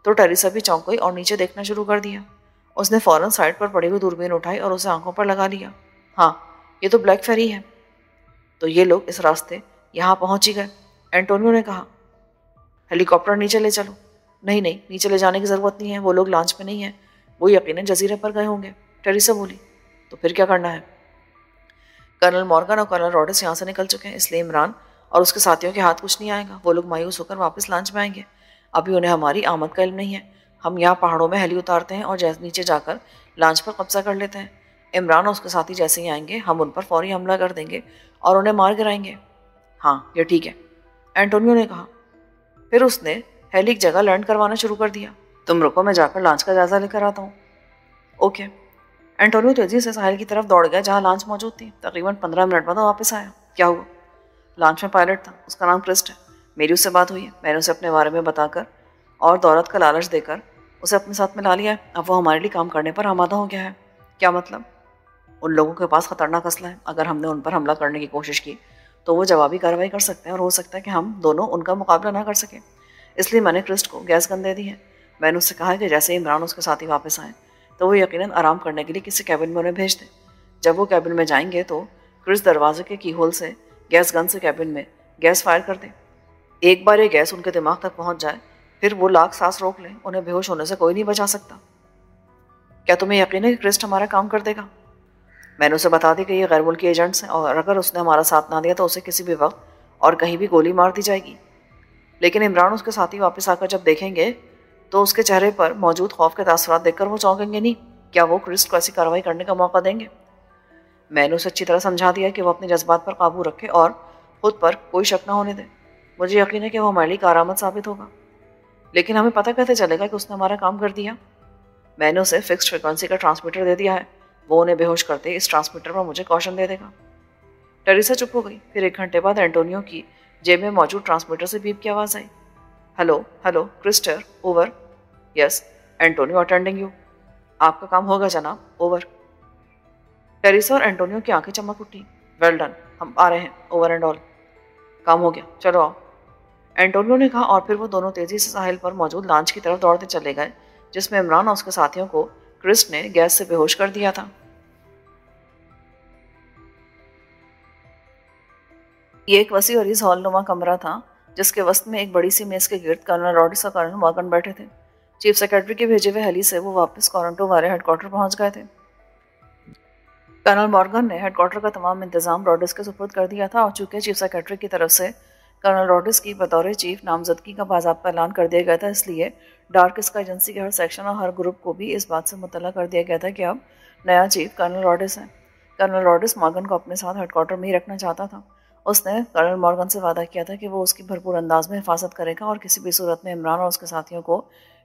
तो टेरेसा भी चौंक गई और नीचे देखना शुरू कर दिया। उसने फ़ौरन साइड पर पड़ी हुई दूरबीन उठाई और उसे आंखों पर लगा लिया। हाँ, ये तो ब्लैक फेरी है। तो ये लोग इस रास्ते यहाँ पहुँच ही गए, एंटोनियो ने कहा। हेलीकॉप्टर नीचे ले चलो। नहीं नहीं, नीचे ले जाने की ज़रूरत नहीं है, वो लोग लॉन्च में नहीं है, वो यकीनन जजीरे पर गए होंगे। टेरेसा बोली। तो फिर क्या करना है? कर्नल मॉर्गन और कर्नल रॉडिस यहाँ से निकल चुके हैं, इसलिए इमरान और उसके साथियों के हाथ कुछ नहीं आएगा। वो लोग मायूस होकर वापस लॉन्च में आएंगे। अभी उन्हें हमारी आमद का इल्म नहीं है। हम यहाँ पहाड़ों में हेली उतारते हैं और नीचे जाकर लॉन्च पर कब्जा कर लेते हैं। इमरान और उसके साथी जैसे ही आएंगे हम उन पर फौरी हमला कर देंगे और उन्हें मार गिराएंगे। हाँ, ये ठीक है, एंटोनियो ने कहा। फिर उसने हेली की जगह लैंड करवाना शुरू कर दिया। तुम रुको, मैं जाकर लॉन्च का जायजा लेकर आता हूँ। ओके। एंटोनियो तेजी से साहिल की तरफ दौड़ गया जहाँ लॉन्च मौजूद थी। तकरीबन 15 मिनट बाद वापस आया। क्या हुआ? लॉन्च में पायलट था, उसका नाम क्रिस्ट है। मेरी उससे बात हुई है। मैंने उसे अपने बारे में बताकर और दौलत का लालच देकर उसे अपने साथ मिला लिया है। अब वो हमारे लिए काम करने पर आमादा हो गया है। क्या मतलब? उन लोगों के पास खतरनाक असला है। अगर हमने उन पर हमला करने की कोशिश की तो वो जवाबी कार्रवाई कर सकते हैं और हो सकता है कि हम दोनों उनका मुकाबला ना कर सकें। इसलिए मैंने क्रिस्ट को गैस गन दे दी है। मैंने उससे कहा है कि जैसे इमरान उसके साथी वापस आए तो वो यकीनन आराम करने के लिए किसी कैबिन में उन्हें भेज दें। जब वो कैबिन में जाएंगे तो क्रिस दरवाजे के कीहोल से गैस गन से कैबिन में गैस फायर कर दें। एक बार ये गैस उनके दिमाग तक पहुंच जाए फिर वो लाख सांस रोक लें, उन्हें बेहोश होने से कोई नहीं बचा सकता। क्या तुम्हें यकीन है कि क्रिस्ट हमारा काम कर देगा? मैंने उसे बता दी कि ये गैर मुल्की एजेंट्स हैं और अगर उसने हमारा साथ ना दिया तो उसे किसी भी वक्त और कहीं भी गोली मार दी जाएगी। लेकिन इमरान उसके साथी वापस आकर जब देखेंगे तो उसके चेहरे पर मौजूद खौफ के तासुरात देखकर वो चौंकेंगे नहीं। क्या वो क्रिस्ट को ऐसी कार्रवाई करने का मौका देंगे? मैंने उसे अच्छी तरह समझा दिया कि वो अपने जज्बात पर काबू रखे और खुद पर कोई शक ना होने दे। मुझे यकीन है कि वो हमारे लिए कारआमद साबित होगा। लेकिन हमें पता कैसे चलेगा कि उसने हमारा काम कर दिया? मैंने उसे फिक्स्ड फ्रिक्वेंसी का ट्रांसमीटर दे दिया है। वो उन्हें बेहोश करते ही इस ट्रांसमीटर पर मुझे कॉशन दे देगा। टेरेसा चुप हो गई। फिर 1 घंटे बाद एंटोनियो की जेब में मौजूद ट्रांसमीटर से बीप की आवाज़ आई। Hello hello Krister, over. Yes Antonio, attending you. आपका काम होगा जनाब, ओवर। टेरेसा और एंटोनियो की आंखें चमक उठी। वेल डन, हम आ रहे हैं, ओवर एंड ऑल। काम हो गया, चलो आओ, एंटोनियो ने कहा। और फिर वो दोनों तेजी से साहिल पर मौजूद लॉन्च की तरफ दौड़ते चले गए, जिसमें इमरान और उसके साथियों को क्रिस ने गैस से बेहोश कर दिया था। ये एक वसी और इस हॉलनुमा कमरा था, जिसके वस्त में एक बड़ी सी मेज के गिर्द कर्नल रॉडिस और कर्नल मॉर्गन बैठे थे। चीफ सेक्रेटरी के भेजे हुए हेली से वो वापस कोरंटो वाले हेडक्वार्टर पहुंच गए थे। कर्नल मॉर्गन ने हेडक्वार्टर का तमाम इंतजाम रॉडिस के सुपुर्द कर दिया था, और चूंकि चीफ सेक्रेटरी की तरफ से कर्नल रॉडिस की बतौर चीफ नामजदगी का बाज़ाब्ता ऐलान कर दिया गया था, इसलिए डार्क स्काई एजेंसी के हर सेक्शन और हर ग्रुप को भी इस बात से मुतला कर दिया गया था कि अब नया चीफ कर्नल रॉडिस है। कर्नल रॉडिस मॉर्गन को अपने साथ हेडक्वार्टर में ही रखना चाहता था। उसने कर्नल मॉर्गन से वादा किया था कि वो उसकी भरपूर अंदाज में हिफाजत करेगा और किसी भी सूरत में इमरान और उसके साथियों को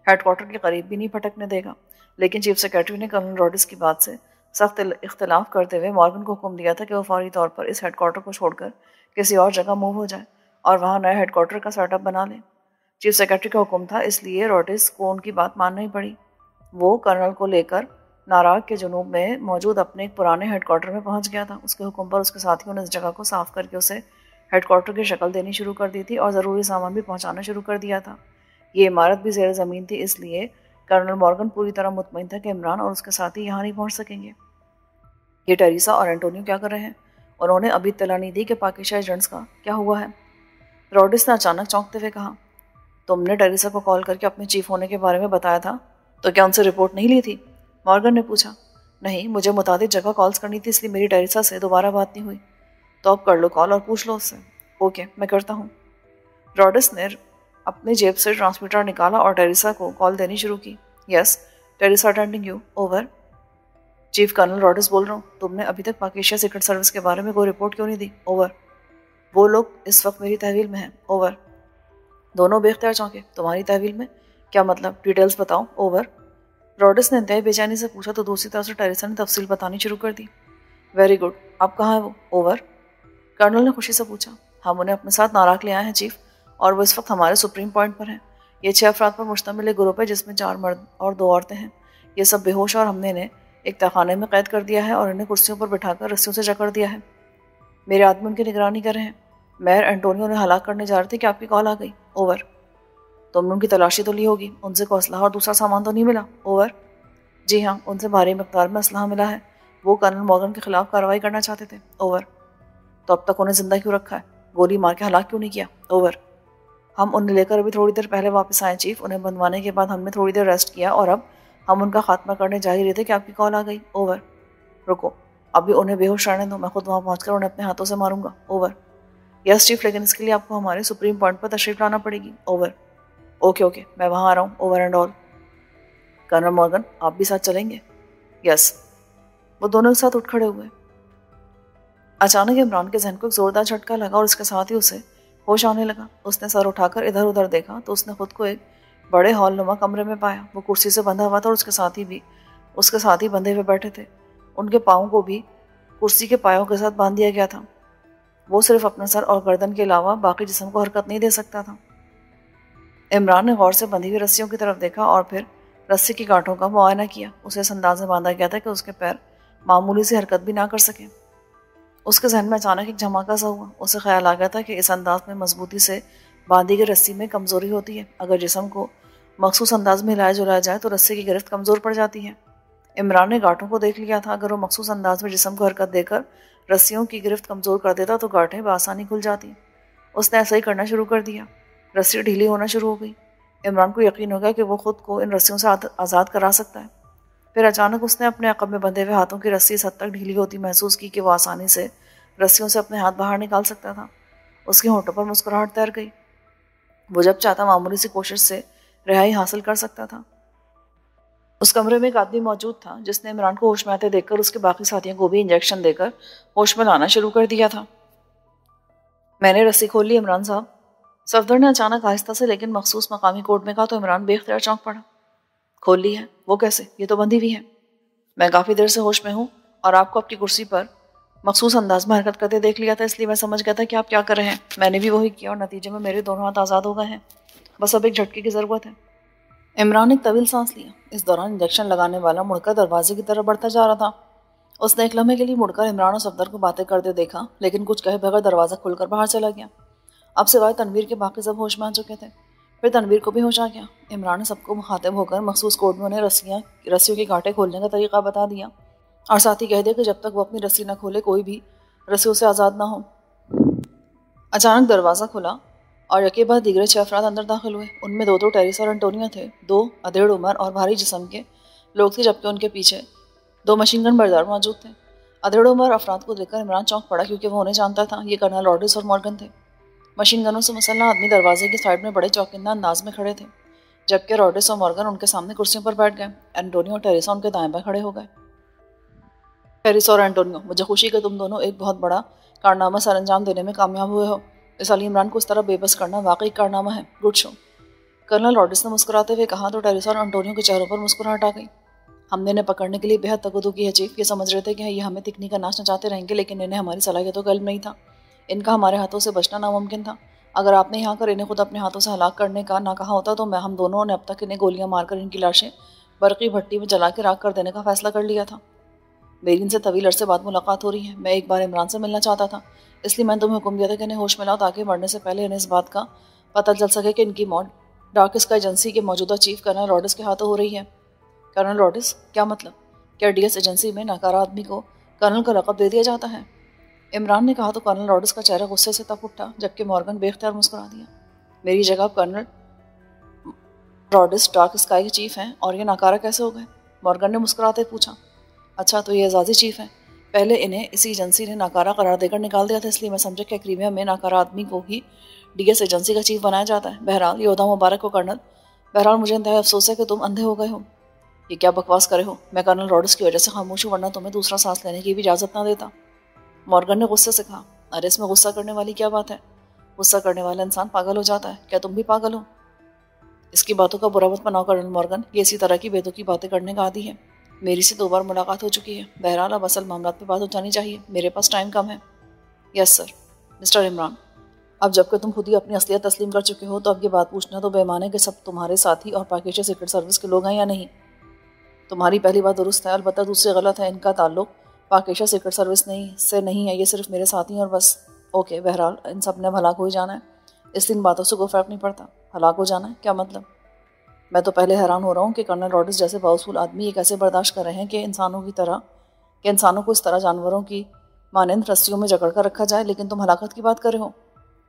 हेडक्वार्टर के करीब भी नहीं फटकने देगा। लेकिन चीफ सेक्रेटरी ने कर्नल रॉडिस की बात से सख्त इख्तलाफ करते हुए मॉर्गन को हुक्म दिया था कि वो फौरी तौर पर इस हेडक्वार्टर को छोड़कर किसी और जगह मूव हो जाए और वहाँ नए हेडक्वार्टर का सेटअप बना लें। चीफ सेक्रेटरी का हुक्म था, इसलिए रॉडिस को उनकी बात मानना ही पड़ी। वो कर्नल को लेकर नाराग के जनूब में मौजूद अपने एक पुराने हेडक्वार्टर में पहुंच गया था। उसके हुक्म पर उसके साथियों ने इस जगह को साफ करके उसे हेडक्वार्टर की शक्ल देनी शुरू कर दी थी और ज़रूरी सामान भी पहुंचाना शुरू कर दिया था। ये इमारत भी ज़ेर ज़मीन थी, इसलिए कर्नल मॉर्गन पूरी तरह मुतमईन था कि इमरान और उसके साथी यहाँ नहीं पहुँच सकेंगे। ये टेरेसा और एंटोनियो क्या कर रहे हैं? उन्होंने अभी इत्तला नहीं दी कि पाकिस्तान एजेंट्स का क्या हुआ है। रॉडिस ने अचानक चौंकते हुए कहा, तुमने टेरेसा को कॉल करके अपने चीफ होने के बारे में बताया था, तो क्या उनसे रिपोर्ट नहीं ली थी? मॉर्गन ने पूछा। नहीं, मुझे मुताबिक जगह कॉल्स करनी थी, इसलिए मेरी टेरेसा से दोबारा बात नहीं हुई। तो अब कर लो कॉल और पूछ लो उससे। ओके, मैं करता हूँ। रॉडिस ने अपनी जेब से ट्रांसमीटर निकाला और टेरेसा को कॉल देनी शुरू की। Yes Teresa, attending you, over. Chief colonel Rodis बोल रहा हूँ। तुमने अभी तक पाकिस्तान सीक्रेट सर्विस के बारे में कोई रिपोर्ट क्यों नहीं दी? ओवर। वो लोग इस वक्त मेरी तहवील में हैं। ओवर। दोनों बेख्तियार चौंके। तुम्हारी तहवील में? क्या मतलब? डिटेल्स बताओ। ओवर। रॉडिस ने इंतहाई बेचैनी से पूछा, तो दूसरी तरफ से टेरेसा ने तफसील बतानी शुरू कर दी। वेरी गुड, अब कहाँ है वो? ओवर। कर्नल ने खुशी से पूछा। हम उन्हें अपने साथ नाराक ले आए हैं चीफ, और वो इस वक्त हमारे सुप्रीम पॉइंट पर हैं। ये 6 अफराद पर मुश्तमिल एक ग्रुप है, जिसमें 4 मर्द और 2 औरतें हैं। ये सब बेहोश और हमने इन्हें एक तहखाने में कैद कर दिया है और इन्हें कुर्सियों पर बिठाकर रस्सियों से जकड़ दिया है। मेरे आदमी उनकी निगरानी कर रहे हैं। मेयर एंटोनियो ने हलाक करने जा रहे थे कि आपकी कॉल आ गई। ओवर। तुमने उनकी तलाशी तो ली होगी, उनसे कोई असलहा और दूसरा सामान तो नहीं मिला? ओवर। जी हाँ, उनसे भारी मकदार में असलहा मिला है। वो कर्नल मॉर्गन के खिलाफ कार्रवाई करना चाहते थे। ओवर। तो अब तक उन्हें जिंदा क्यों रखा है? गोली मार के हलाक क्यों नहीं किया? ओवर। हम उन्हें लेकर अभी थोड़ी देर पहले वापस आए चीफ। उन्हें बंधवाने के बाद हमने थोड़ी देर रेस्ट किया और अब हम उनका खात्मा करने जा ही रहे थे कि आपकी कॉल आ गई। ओवर। रुको, अभी उन्हें बेहोश रहने दो, मैं खुद वहाँ पहुँचकर उन्हें अपने हाथों से मारूंगा। ओवर। यस चीफ, लेकिन इसके लिए आपको हमारे सुप्रीम पॉइंट पर तशरीफ लाना पड़ेगी। ओवर। ओके ओके, मैं वहाँ आ रहा हूँ। Over and all. Colonel Morgan, आप भी साथ चलेंगे? यस। वो दोनों एक साथ उठ खड़े हुए। अचानक इमरान के जहन को एक जोरदार झटका लगा और इसके साथ ही उसे होश आने लगा। उसने सर उठाकर इधर उधर देखा तो उसने खुद को एक बड़े हॉलनुमा कमरे में पाया। वो कुर्सी से बंधा हुआ था और उसके साथ ही बंधे हुए बैठे थे। उनके पाँव को भी कुर्सी के पायों के साथ बांध दिया गया था। वो सिर्फ अपना सर और गर्दन के अलावा बाकी जिस्म को हरकत नहीं दे सकता था। इमरान ने गौर से बंधी हुई रस्सियों की तरफ देखा और फिर रस्सी की गांठों का मुआयना किया। उसे इस अंदाज में बांधा गया था कि उसके पैर मामूली सी हरकत भी ना कर सके। उसके जहन में अचानक एक झमाका सा हुआ। उसे ख्याल आ गया था कि इस अंदाज में मजबूती से बांधी गई रस्सी में कमजोरी होती है। अगर जिस्म को मखसूस अंदाज में हिलाया जुलाया जाए तो रस्सी की गिरफ्त कमजोर पड़ जाती है। इमरान ने गांठों को देख लिया था। अगर वो मखसूस अंदाज में जिस्म को हरकत देकर रस्सियों की गिरफ्त कमजोर कर देता तो गांठें बआसानी खुल जाती। उसने ऐसा ही करना शुरू कर दिया। रस्सी ढीली होना शुरू हो गई। इमरान को यकीन हो गया कि वो खुद को इन रस्सियों से आज़ाद करा सकता है। फिर अचानक उसने अपने अक़ब में बंधे हुए हाथों की रस्सी इस हद तक ढीली होती महसूस की कि वो आसानी से रस्सियों से अपने हाथ बाहर निकाल सकता था। उसके होठों पर मुस्कुराहट तैर गई। वो जब चाहता मामूली सी कोशिश से रिहाई हासिल कर सकता था। उस कमरे में एक आदमी मौजूद था जिसने इमरान को होश में आते देखकर उसके बाकी साथियों को भी इंजेक्शन देकर होश में लाना शुरू कर दिया था। मैंने रस्सी खोल ली इमरान साहब। सफदर ने अचानक आहिस्ता से लेकिन मखसूस मकामी कोड में कहा तो इमरान बेख्तियार चौंक पड़ा। खोल ली है? वो कैसे? ये तो बंधी हुई है। मैं काफ़ी देर से होश में हूँ और आपको आपकी कुर्सी पर मखसूस अंदाज में हरकत करते देख लिया था, इसलिए मैं समझ गया था कि आप क्या कर रहे हैं। मैंने भी वही किया और नतीजे में मेरे दोनों हाथ आज़ाद हो गए हैं। बस अब एक झटके की ज़रूरत है। इमरान एक तवील सांस लिया। इस दौरान इंजेक्शन लगाने वाला मुड़कर दरवाजे की तरफ बढ़ता जा रहा था। उसने एक लम्हे के लिए मुड़कर इमरान और सफदर को बातें करते देखा, लेकिन कुछ कहे बगैर दरवाज़ा खुलकर बाहर चला गया। अब सिवाय तनवीर के बाकी सब होश में आ चुके थे। फिर तनवीर को भी होश आ गया। इमरान ने सबको मुखातिब होकर मखसूस कोड में उन्हें रस्सियों के गांठे खोलने का तरीका बता दिया और साथ ही कह दिया कि जब तक वो अपनी रस्सी न खोले कोई भी रस्सियों से आज़ाद ना हो। अचानक दरवाज़ा खुला और यके बाद दीगरे 6 अफराद अंदर दाखिल हुए। उनमें दो टेरिस और एंटोनियो थे। 2 अधेड़ उम्र और भारी जिस्म के लोग थे, जबकि उनके पीछे 2 मशीन गन बरदार मौजूद थे। अधेड़ उम्र अफराद को देखकर इमरान चौंक पड़ा, क्योंकि वो उन्हें जानता था। ये कर्नल रॉड्रिस और मॉर्गन थे। मशीन गनों से मुसल्लह आदमी दरवाजे की साइड में बड़े चौकिंदा अंदाज में खड़े थे, जबकि रॉड्रिस और मॉर्गन उनके सामने कुर्सियों पर बैठ गए। एंटोनियो और टेरेसा उनके दाएं बाएं खड़े हो गए। टेरेसा और एंटोनियो, मुझे खुशी कि तुम दोनों एक बहुत बड़ा कारनामा सर अंजाम देने में कामयाब हुए हो। इस अली इमरान को इस तरह बेबस करना वाकई कारनामा है। Good show. कर्नल रॉड्रिस ने मुस्कुराते हुए कहा तो टेरेसा और एंटोनियो के चेहरों पर मुस्कुराहट आ गई। हमने इन्हें पकड़ने के लिए बेहद तकद्दु की है चीफ। ये समझ रहे थे कि ये हमें तिकनी का नाच नचाते रहेंगे, लेकिन इन्हें हमारी सलाहियतों का इल्म नहीं था। इनका हमारे हाथों से बचना नामुमकिन था। अगर आपने यहाँ कर इन्हें खुद अपने हाथों से हलाक करने का ना कहा होता तो हम दोनों ने अब तक इन्हें गोलियां मारकर इनकी लाशें बरकी भट्टी में जला के राख कर देने का फैसला कर लिया था। मेरी इनसे तवील अरसे बाद मुलाकात हो रही है। मैं एक बार इमरान से मिलना चाहता था, इसलिए मैंने तुम्हें हुक्म दिया था कि इन्हें होश में लाओ, ताकि मरने से पहले इन्हें इस बात का पता चल सके कि इनकी मौत डार्क स्काई एजेंसी के मौजूदा चीफ कर्नल रॉड्रिस के हाथों हो रही है। कर्नल रॉड्रिस? क्या मतलब? क्या डीएस एजेंसी में नाकारा आदमी को कर्नल का लक़ब दे दिया जाता है? इमरान ने कहा तो कर्नल रॉड्रिस का चेहरा गुस्से से तप उठा, जबकि मॉर्गन बेख्तियार मुस्कुरा दिया। मेरी जगह कर्नल रॉड्रिस डार्क स्काई के चीफ हैं और ये नाकारा कैसे हो गए? मॉर्गन ने मुस्कुराते पूछा। अच्छा, तो ये एजाजी चीफ हैं। पहले इन्हें इसी एजेंसी ने नाकारा करार देकर निकाल दिया था, इसलिए मैं समझा कि क्रीमिया में नाकारा आदमी को ही डीएस एजेंसी का चीफ बनाया जाता है। बहरहाल योदा मुबारक हो कर्नल। बहरहाल मुझे इंतहा अफसोस है कि तुम अंधे हो गए हो। ये क्या बकवास करे हो? मैं कर्नल रॉड्रिस की वजह से खामोश हूँ, वरना तुम्हें दूसरा सांस लेने की भी इजाज़त ना देता। मॉर्गन ने गुस्से से कहा। अरे इसमें गुस्सा करने वाली क्या बात है? गुस्सा करने वाला इंसान पागल हो जाता है। क्या तुम भी पागल हो? इसकी बातों का बुरा मत बनाओ कर्नल मॉर्गन। ये इसी तरह की बेतुकी बातें करने का आदी है। मेरी से 2 बार मुलाकात हो चुकी है। बहरहाल अब असल मामला पे बात हो जानी चाहिए। मेरे पास टाइम कम है। Yes sir. मिस्टर इमरान, अब जबकि तुम खुद ही अपनी असलियत तस्लीम कर चुके हो, तो अब ये बात पूछना तो बेईमान है कि सब तुम्हारे साथी और पाकिस्तान सीक्रेट सर्विस के लोग हैं या नहीं। तुम्हारी पहली बात दुरुस्त है, अलबत्ता दूसरी गलत है। इनका ताल्लुक पाकिस्तान सीक्रेट सर्विस से नहीं है। ये सिर्फ मेरे साथी और बस। ओके, बहरहाल इन सब ने हलाक हो ही जाना है, इसलिए इन बातों से कोई फ़र्क नहीं पड़ता। हलाक हो जाना है क्या मतलब? मैं तो पहले हैरान हो रहा हूँ कि कर्नल रॉड्रिस जैसे बाउसूल आदमी ये कैसे बर्दाश्त कर रहे हैं कि इंसानों को इस तरह जानवरों की मानंद रस्सियों में जकड़ कर रखा जाए। लेकिन तुम हलाकत की बात कर रहे हो।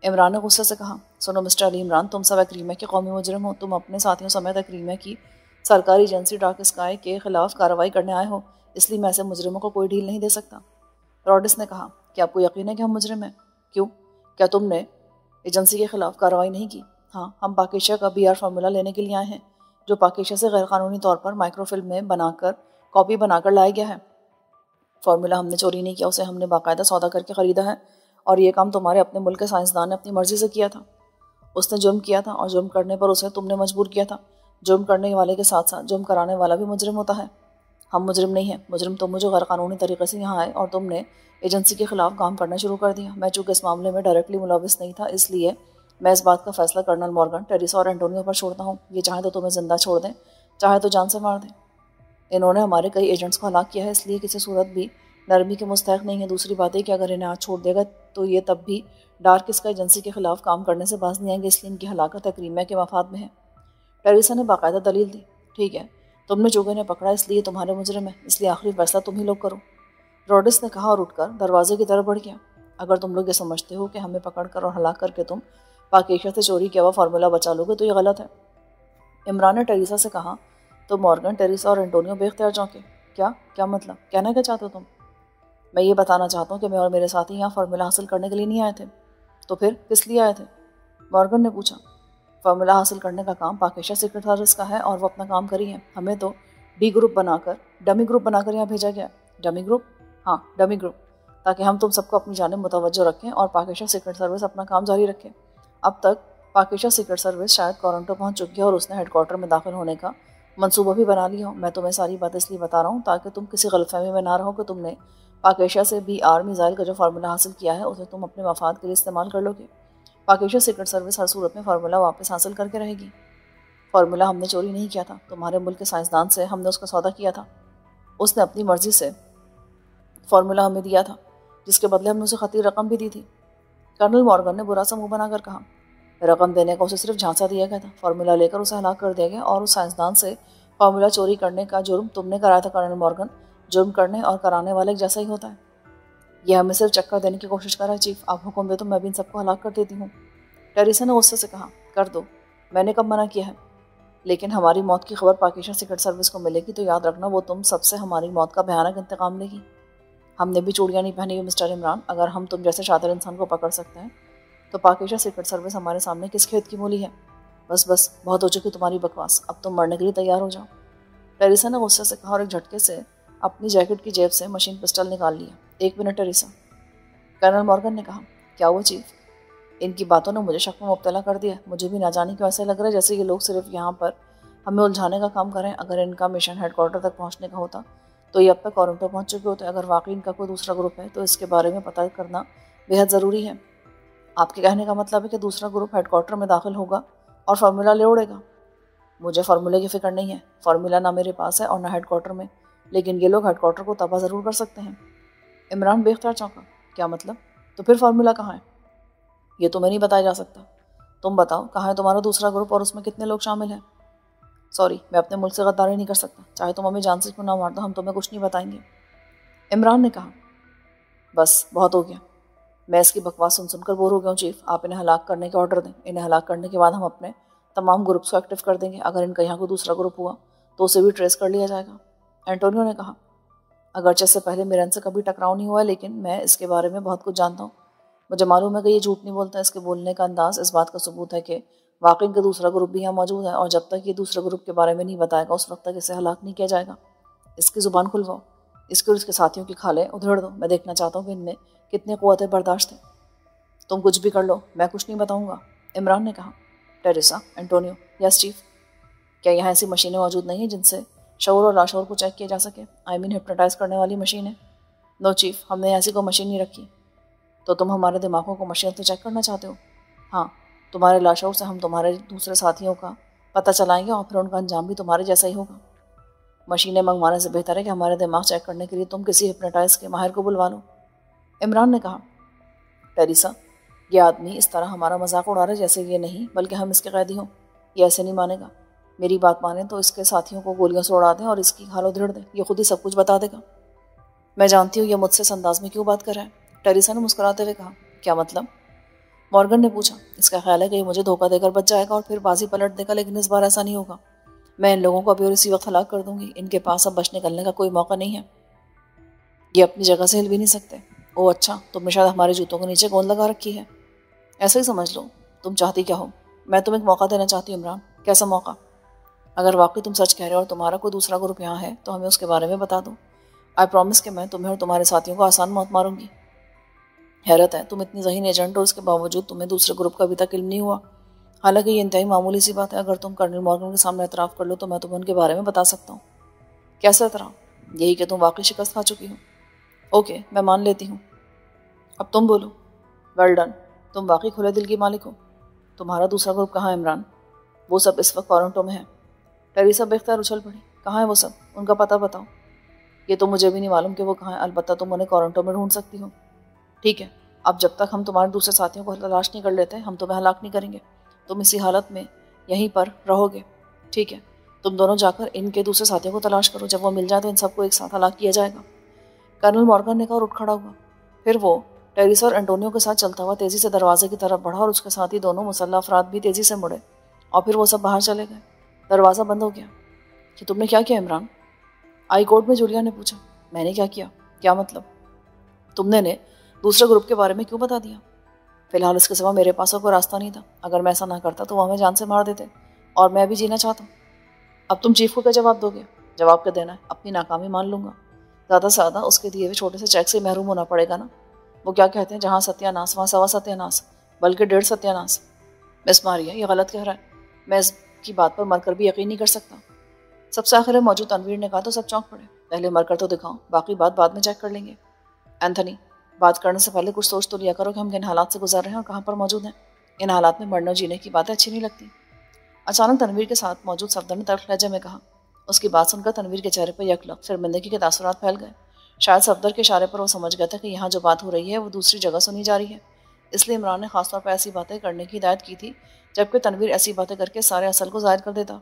इमरान ने गुस्से से कहा। सुनो मिस्टर अली इमरान, तुम सब क्रीमिया के कौमी मुजरिम हो। तुम अपने साथियों समेत क्रीमिया की सरकारी एजेंसी डार्क स्काई के खिलाफ कार्रवाई करने आए हो, इसलिए मैं ऐसे मुजरिमों को कोई ढील नहीं दे सकता। रॉड्रिस ने कहा। क्या आपको यकीन है कि हम मुजरिम हैं? क्यों? क्या तुमने एजेंसी के खिलाफ कार्रवाई नहीं की? हाँ, हम पाकिस्तान का BR फार्मूला लेने के लिए आए हैं, जो पाकिस्तान से गैरकानूनी तौर पर माइक्रोफिल्म में कॉपी बनाकर लाया गया है। फार्मूला हमने चोरी नहीं किया, उसे हमने बाकायदा सौदा करके ख़रीदा है, और ये काम तुम्हारे अपने मुल्क के साइंसदान ने अपनी मर्जी से किया था। उसने जुर्म किया था और जुर्म करने पर उसे तुमने मजबूर किया था। जुर्म करने वाले के साथ साथ जुर्म कराने वाला भी मुजरिम होता है। हम मुजरिम नहीं हैं। मुजरिम तुम मुझे गैरकानूनी तरीके से यहाँ आए और तुमने एजेंसी के खिलाफ काम करना शुरू कर दिया। मैं चूँकि इस मामले में डायरेक्टली मुलविस नहीं था, इसलिए मैं इस बात का फैसला कर्नल मॉर्गन, टेरेसा और एंटोनियो पर छोड़ता हूँ। ये चाहे तो तुम्हें जिंदा छोड़ दें, चाहे तो जान से मार दें। इन्होंने हमारे कई एजेंट्स को हलाक किया है, इसलिए किसी सूरत भी नरमी के मुस्तहक नहीं है। दूसरी बात है कि अगर इन्हें आज छोड़ देगा तो ये तब भी डार्क स्काई एजेंसी के खिलाफ काम करने से बाज नहीं आएंगे, इसलिए इनकी हलाकत क्रीमिया के मफाद में है। टेरेसा ने बाकायदा दलील दी। ठीक है, तुमने चूँकि इन्हें पकड़ा इसलिए तुम्हारे मुजरिम है, इसलिए आखिरी फैसला तुम ही लोग करो। रॉड्रिस ने कहा और उठकर दरवाजे की तरफ बढ़ गया। अगर तुम लोग ये समझते हो कि हमें पकड़कर और हलाक करके तुम पाकिस्तान से चोरी किया हुआ फार्मूला बचा लोगे, तो ये गलत है। इमरान ने टेरेसा से कहा तो मॉर्गन, टेरेसा और एंटोनियो बेख्तियार चौंके। क्या मतलब? कहना क्या चाहते हो तुम? मैं ये बताना चाहता हूँ कि मैं और मेरे साथी यहाँ फार्मूला हासिल करने के लिए नहीं आए थे। तो फिर किस लिए आए थे? मॉर्गन ने पूछा। फार्मूला हासिल करने का काम पाकिस्तान सीक्रेट सर्विस का है और वो अपना काम करी है। हमें तो डमी ग्रुप बनाकर यहाँ भेजा गया। Dummy group? हाँ, डमी ग्रुप, ताकि हम तुम सबको अपनी जानिब मुतवज्जो रखें और पाकिस्तान सीक्रेट सर्विस अपना काम जारी रखें। अब तक पाकिशा सीक्रेट सर्विस शायद टोरंटो पहुंच चुकी है और उसने हेडक्वार्टर में दाखिल होने का मंसूबा भी बना लिया हो। मैं तुम्हें सारी बात इसलिए बता रहा हूँ ताकि तुम किसी गलतफहमी में ना रहो कि तुमने पाकिशा से BR मिसाइल का जो फार्मूला हासिल किया है उसे तुम अपने मफाद के लिए इस्तेमाल कर लोगे। पाकिशा सीक्रेट सर्विस हर सूरत में फार्मूला वापस हासिल करके रहेगी। फार्मूला हमने चोरी नहीं किया था, तुम्हारे मुल्क के साइंसदान से हमने उसका सौदा किया था। उसने अपनी मर्जी से फार्मूला हमें दिया था, जिसके बदले हमने उसे खती रकम भी दी थी। कर्नल मॉर्गन ने बुरा सा मुंह बनाकर कहा, रकम देने का उसे सिर्फ झांसा दिया गया था, फार्मूला लेकर उसे हलाक कर दिया गया और उस साइंसदान से फार्मूला चोरी करने का जुर्म तुमने कराया था। कर्नल मॉर्गन, जुर्म करने और कराने वाले एक जैसा ही होता है। यह हमें सिर्फ चक्कर देने की कोशिश कर रहा है चीफ, आप हुक्म दे तो मैं भी इन सबको हलाक कर देती हूँ। टेरिसा ने गुस्से से कहा, कर दो, मैंने कब मना किया है। लेकिन हमारी मौत की खबर पाकिशा सीक्रेट सर्विस को मिलेगी तो याद रखना वो तुम सबसे हमारी मौत का भयानक इंतकाम लेगी। हमने भी चूड़ियाँ नहीं पहनी हुई मिस्टर इमरान, अगर हम तुम जैसे शातिर इंसान को पकड़ सकते हैं तो पाकिशा सीक्रेट सर्विस हमारे सामने किस खेत की मूली है। बस बस, बहुत हो चुकी तुम्हारी बकवास, अब तुम मरने के लिए तैयार हो जाओ। टेरिसा ने गुस्से से कहा और एक झटके से अपनी जैकेट की जेब से मशीन पिस्टल निकाल लिया। 1 मिनट टेरिसा। कर्नल मॉर्गन ने कहा, क्या हुआ चीफ? इनकी बातों ने मुझे शक में मुब्तला कर दिया। मुझे भी ना जाने क्यों ऐसा लग रहा है जैसे ये लोग सिर्फ यहाँ पर हमें उलझाने का काम करें। अगर इनका मिशन हेडक्वार्टर तक पहुँचने का होता तो ये अब तक टोरंटो पहुँच चुके होते। अगर वाकई इनका कोई दूसरा ग्रुप है तो इसके बारे में पता करना बेहद ज़रूरी है। आपके कहने का मतलब है कि दूसरा ग्रुप हेडक्वार्टर में दाखिल होगा और फार्मूला ले उड़ेगा? मुझे फार्मूले की फिक्र नहीं है, फार्मूला ना मेरे पास है और ना हेडक्वार्टर में, लेकिन ये लोग हेडक्वार्टर को तबाह ज़रूर कर सकते हैं। इमरान बेख्तियार चौंका, क्या मतलब? तो फिर फार्मूला कहाँ है? ये तुम्हें नहीं बताया जा सकता। तुम बताओ, कहाँ है तुम्हारा दूसरा ग्रुप और उसमें कितने लोग शामिल हैं? सॉरी, मैं अपने मुल्क से गद्दारी नहीं कर सकता, चाहे तुम हमें जान से क्यों ना मार दो, हम तुम्हें कुछ नहीं बताएंगे। इमरान ने कहा, बस बहुत हो गया, मैं इसकी बकवास सुन सुनकर बोर हो गया हूँ चीफ। आप इन्हें हलाक करने के ऑर्डर दें। इन्हें हलाक करने के बाद हम अपने तमाम ग्रुप्स को एक्टिव कर देंगे। अगर इनका यहाँ कोई दूसरा ग्रुप हुआ तो उसे भी ट्रेस कर लिया जाएगा। एंटोनियो ने कहा, अगरचे से पहले मेरे इनसे कभी टकराव नहीं हुआ है, लेकिन मैं इसके बारे में बहुत कुछ जानता हूँ। मुझे मालूम है कि ये झूठ नहीं बोलता। इसके बोलने का अंदाज इस बात का सबूत है कि वाकई का दूसरा ग्रुप भी यहाँ मौजूद है और जब तक ये दूसरे ग्रुप के बारे में नहीं बताएगा उस वक्त तक इसे हलाक नहीं किया जाएगा। इसकी ज़ुबान खुलवाओ, इसके और इसके साथियों की खालें उधेड़ दो। मैं देखना चाहता हूँ कि इनमें कितनी क़ुव्वत बर्दाश्त है। तुम कुछ भी कर लो, मैं कुछ नहीं बताऊँगा, इमरान ने कहा। Teresa, Antonio, yes chief. क्या यहाँ ऐसी मशीनें मौजूद नहीं हैं जिनसे शऊर और लाशऊर को चेक किया जा सके? आई मीन हिप्नोटाइज करने वाली मशीनें? नो चीफ, हमने ऐसी कोई मशीन नहीं रखी। तो तुम हमारे दिमागों को मशीन से चेक करना चाहते हो? हाँ, तुम्हारे लाशऊर से हम तुम्हारे दूसरे साथियों का पता चलाएंगे और फिर उनका अंजाम भी तुम्हारे जैसा ही होगा। मशीनें मंगवाने से बेहतर है कि हमारे दिमाग चेक करने के लिए तुम किसी हिप्नोटाइज के माहिर को बुलवा लो, इमरान ने कहा। टेरिसा, ये आदमी इस तरह हमारा मजाक उड़ा रहा है जैसे ये नहीं बल्कि हम इसके कैदी हों। ये ऐसे नहीं मानेगा। मेरी बात माने तो इसके साथियों को गोलियों से उड़ा दें और इसकी खाल उधेड़ दें। ये खुद ही सब कुछ बता देगा। मैं जानती हूँ ये मुझसे इस अंदाज में क्यों बात कर रहा है, टेरिसा ने मुस्कुराते हुए कहा। क्या मतलब? मॉर्गन ने पूछा। इसका ख्याल है कि ये मुझे धोखा देकर बच जाएगा और फिर बाजी पलट देगा, लेकिन इस बार ऐसा नहीं होगा। मैं इन लोगों को अभी और इसी वक्त हलाक कर दूंगी। इनके पास अब बच निकलने का कोई मौका नहीं है। ये अपनी जगह से हिल भी नहीं सकते। ओह अच्छा, तुमने शायद हमारे जूतों के नीचे गोंद लगा रखी है। ऐसा ही समझ लो। तुम चाहती क्या हो? मैं तुम्हें एक मौका देना चाहती हूँ इमरान। कैसा मौका? अगर वाकई तुम सच कह रहे हो और तुम्हारा कोई दूसरा ग्रुप यहाँ है तो हमें उसके बारे में बता दो। आई प्रॉमिस कि मैं तुम्हें और तुम्हारे साथियों को आसान मौत मारूंगी। हैरत है, तुम इतनी ज़हीन एजेंट हो, उसके बावजूद तुम्हें दूसरे ग्रुप का अभी तक इल्म नहीं हुआ। हालांकि ये इंतहाई मामूली सी बात है। अगर तुम कर्नल मॉर्गन के सामने एतराफ़ कर लो तो मैं तुम्हें उनके बारे में बता सकता हूँ। कैसा एतराफ़? यही कि तुम वाकई शिकस्त खा चुकी हो। ओके, मैं मान लेती हूँ। अब तुम बोलो। वेल डन, तुम वाकई खुले दिल की मालिक हो। तुम्हारा दूसरा ग्रुप कहाँ है इमरान? वो सब इस वक्त टोरंटो में है। टेरिसा बेख्तियार उछल पड़ी। कहाँ है वो सब? उनका पता बताओ। ये तो मुझे भी नहीं मालूम कि वो कहाँ है, अलबत्ता तुम उन्हें टोरंटो में ढूंढ सकती हो। ठीक है, अब जब तक हम तुम्हारे दूसरे साथियों को तलाश नहीं कर लेते हम तुम्हें हलाक नहीं करेंगे। तुम इसी हालत में यहीं पर रहोगे, ठीक है? तुम दोनों जाकर इनके दूसरे साथियों को तलाश करो। जब वो मिल जाए तो इन सबको एक साथ हलाक किया जाएगा। कर्नल मॉर्गन ने कहा और उठ खड़ा हुआ। फिर वो टेरिसा और एंटोनियो के साथ चलता हुआ तेजी से दरवाजे की तरफ बढ़ा और उसके साथ ही दोनों मुसल्लह अफराद भी तेजी से मुड़े और फिर वो सब बाहर चले गए। दरवाज़ा बंद हो गया। कि तुमने क्या किया इमरान? आई कोर्ट में जूलिया ने पूछा। मैंने क्या किया? क्या मतलब? तुमने ने दूसरे ग्रुप के बारे में क्यों बता दिया? फिलहाल इसके सिवा मेरे पास कोई रास्ता नहीं था। अगर मैं ऐसा ना करता तो वो हमें जान से मार देते और मैं भी जीना चाहता हूँ। अब तुम चीफ को क्या जवाब दोगे? जवाब क्या देना है? अपनी नाकामी मान लूंगा। ज़्यादा से ज़्यादा उसके दिए हुए छोटे से चेक से महरूम होना पड़ेगा ना। वो क्या कहते हैं, जहाँ सत्यानाश वहाँ सवा सत्यानाश, बल्कि 1.5 सत्यानाश। मिस मारिया, ये गलत कह रहा है। मैं इसकी बात पर मरकर भी यकीन नहीं कर सकता। सबसे आखिर में मौजूद तनवीर ने कहा तो सब चौंक पड़े। पहले मरकर तो दिखाओ, बाकी बात बाद में चेक कर लेंगे। एंथनी, बात करने से पहले कुछ सोच तो लिया करो कि हम किन हालात से गुजर रहे हैं और कहाँ पर मौजूद हैं। इन हालात में मरने जीने की बातें अच्छी नहीं लगती। अचानक तनवीर के साथ मौजूद सफदर ने तल्ख लहजे में कहा। उसकी बात सुनकर तनवीर के चेहरे पर यकलक शर्मिंदगी के तासुरात फैल गए। शायद सफदर के इशारे पर वो समझ गया था कि यहाँ जो बात हो रही है वो दूसरी जगह सुनी जा रही है, इसलिए इमरान ने खासतौर पर ऐसी बातें करने की हिदायत की थी जबकि तनवीर ऐसी बातें करके सारे असल को जाहिर कर देता।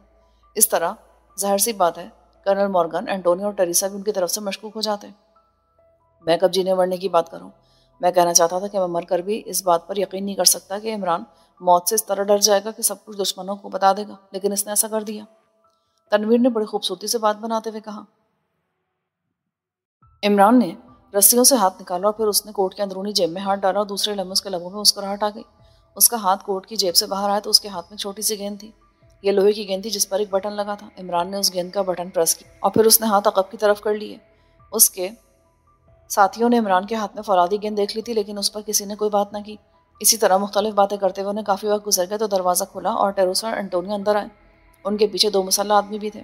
इस तरह ज़ाहिर सी बात है कर्नल मॉर्गन, एंटोनी और टेरेसा भी उनकी तरफ से मशकूक हो जाते। मैं कब जीने मरने की बात करूं? मैं कहना चाहता था कि मैं मर कर भी इस बात पर यकीन नहीं कर सकता कि इमरान मौत से इस तरह डर जाएगा कि सब कुछ दुश्मनों को बता देगा, लेकिन इसने ऐसा कर दिया। तनवीर ने बड़ी खूबसूरती से बात बनाते हुए कहा। इमरान ने रस्सियों से हाथ निकाला और फिर उसने कोट के अंदरूनी जेब में हाथ डाला और दूसरे लम्हे उसके लबों में मुस्कुराहट आ गई। उसका हाथ कोट की जेब से बाहर आया तो उसके हाथ में छोटी सी गेंद थी। ये लोहे की गेंद थी जिस पर एक बटन लगा था। इमरान ने उस गेंद का बटन प्रेस किया और फिर उसने हाथ अकब की तरफ कर लिए। उसके साथियों ने इमरान के हाथ में फौलादी गेंद देख ली थी, लेकिन उस पर किसी ने कोई बात न की। इसी तरह मुख्तलिफ बातें करते हुए उन्हें काफ़ी वक्त गुजर गया तो दरवाज़ा खुला और टेरेसा और एंटोनियो अंदर आए। उनके पीछे 2 मुसल्लह आदमी भी थे।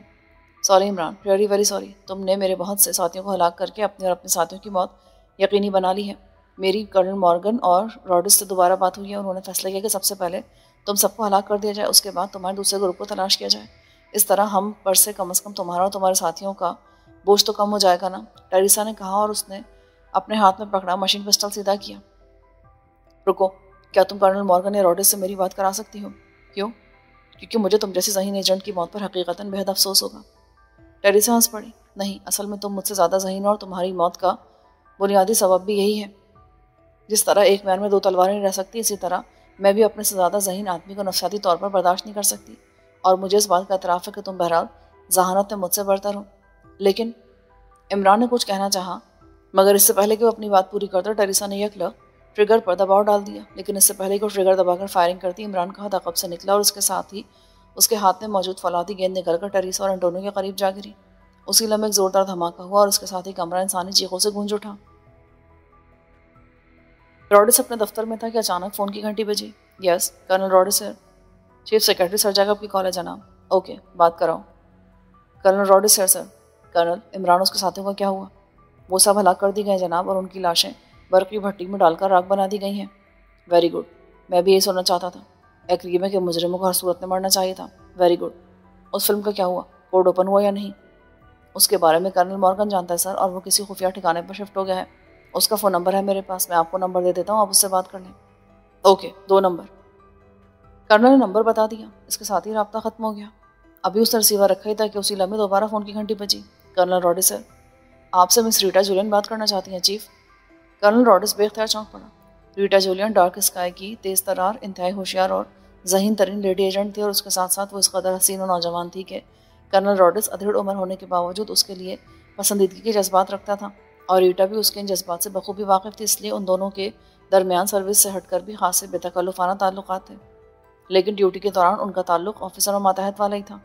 Sorry Imran, very very sorry. तुमने मेरे बहुत से साथियों को हलाक करके अपने और अपने साथियों की मौत यकीनी बना ली है। मेरी कर्नल मॉर्गन और रॉडिस से दोबारा बात हुई है। उन्होंने फैसला किया कि सबसे पहले तुम सबको हलाक कर दिया जाए, उसके बाद तुम्हारे दूसरे ग्रुप को तलाश किया जाए। इस तरह हम पर से कम तुम्हारा और तुम्हारे साथियों का बोझ तो कम हो जाएगा ना, टेरेसा ने कहा और उसने अपने हाथ में पकड़ा मशीन पिस्टल सीधा किया। रुको, क्या तुम कर्नल मॉर्गन या रॉडिस से मेरी बात करा सकती हो? क्यों? क्योंकि मुझे तुम जैसी ज़हीन एजेंट की मौत पर हकीकतन बेहद अफसोस होगा। टेरेसा हंस पड़ी। नहीं, असल में तुम मुझसे ज़्यादा ज़हीन और तुम्हारी मौत का बुनियादी सबब भी यही है। जिस तरह एक मैन में 2 तलवारें नहीं रह सकती, इसी तरह मैं भी अपने से ज़्यादा ज़हीन आदमी को नफसियाती तौर पर बर्दाश्त नहीं कर सकती। और मुझे इस बात का एतराफ़ है कि तुम बहरहाल जहानत में मुझसे बरतर हो। लेकिन इमरान ने कुछ कहना चाहा, मगर इससे पहले कि वो अपनी बात पूरी करता टेरेसा ने यकलक ट्रिगर पर दबाव डाल दिया। लेकिन इससे पहले कि वो ट्रिगर दबाकर फायरिंग करती, इमरान का हाथ अकब से निकला और उसके साथ ही उसके हाथ में मौजूद फौलादी गेंद निकलकर टेरेसा और एंटोनियो के करीब जा गिरी। उसी लम्हे एक जोरदार धमाका हुआ और उसके साथ ही कमरा इंसानी चीखों से गूंज उठा। रॉडिस अपने दफ्तर में था कि अचानक फ़ोन की घंटी बजी। यस, कर्नल रॉडिस है। चीफ सेक्रेटरी सर जैकब की कॉल है जनाब। ओके, बात कराओ। कर्नल रॉडिस है सर। कर्नल, इमरान उसके साथियों का क्या हुआ? वो सब हलाक कर दी गए जनाब और उनकी लाशें बर्फ की भट्टी में डालकर राख बना दी गई हैं। वेरी गुड, मैं भी यही सुनना चाहता था। एक के मुजरिमों को हर सूरत में मरना चाहिए था। Very good. उस फिल्म का क्या हुआ? कोड ओपन हुआ या नहीं? उसके बारे में कर्नल मॉर्गन जानता है सर, और वो किसी खुफिया ठिकाने पर शिफ्ट हो गया है। उसका फ़ोन नंबर है मेरे पास, मैं आपको नंबर दे देता हूँ, आप उससे बात कर लें। Okay, 2 number. कर्नल ने नंबर बता दिया। इसके साथ ही रब्ता ख़त्म हो गया। अभी उसने रिसीवर रखा ही था कि उसी लम्हे दोबारा फ़ोन की घंटी बजी। कर्नल रॉडिस सर, आपसे मिस रीटा जूलियन बात करना चाहती हैं चीफ। कर्नल रॉडिस बेख्तियार चौंक पड़ा। रीटा जूलियन डार्क स्काई की तेज़ तरार, इंतहाई होशियार और ज़हीन तरीन लेडी एजेंट थी, और उसके साथ साथ वो इस कदर हसीन और नौजवान थी कि कर्नल रॉडिस अधेड़ उम्र होने के बावजूद उसके लिए पसंदीदगी के जज्बात रखता था, और रीटा भी उसके इन जज्बात से बखूबी वाकिफ़ थी। इसलिए उन दोनों के दरमियान सर्विस से हटकर भी खासे बेतकल्लुफ़ाना ताल्लुकात थे, लेकिन ड्यूटी के दौरान उनका ताल्लुक ऑफिसर और मातहत वाला ही था।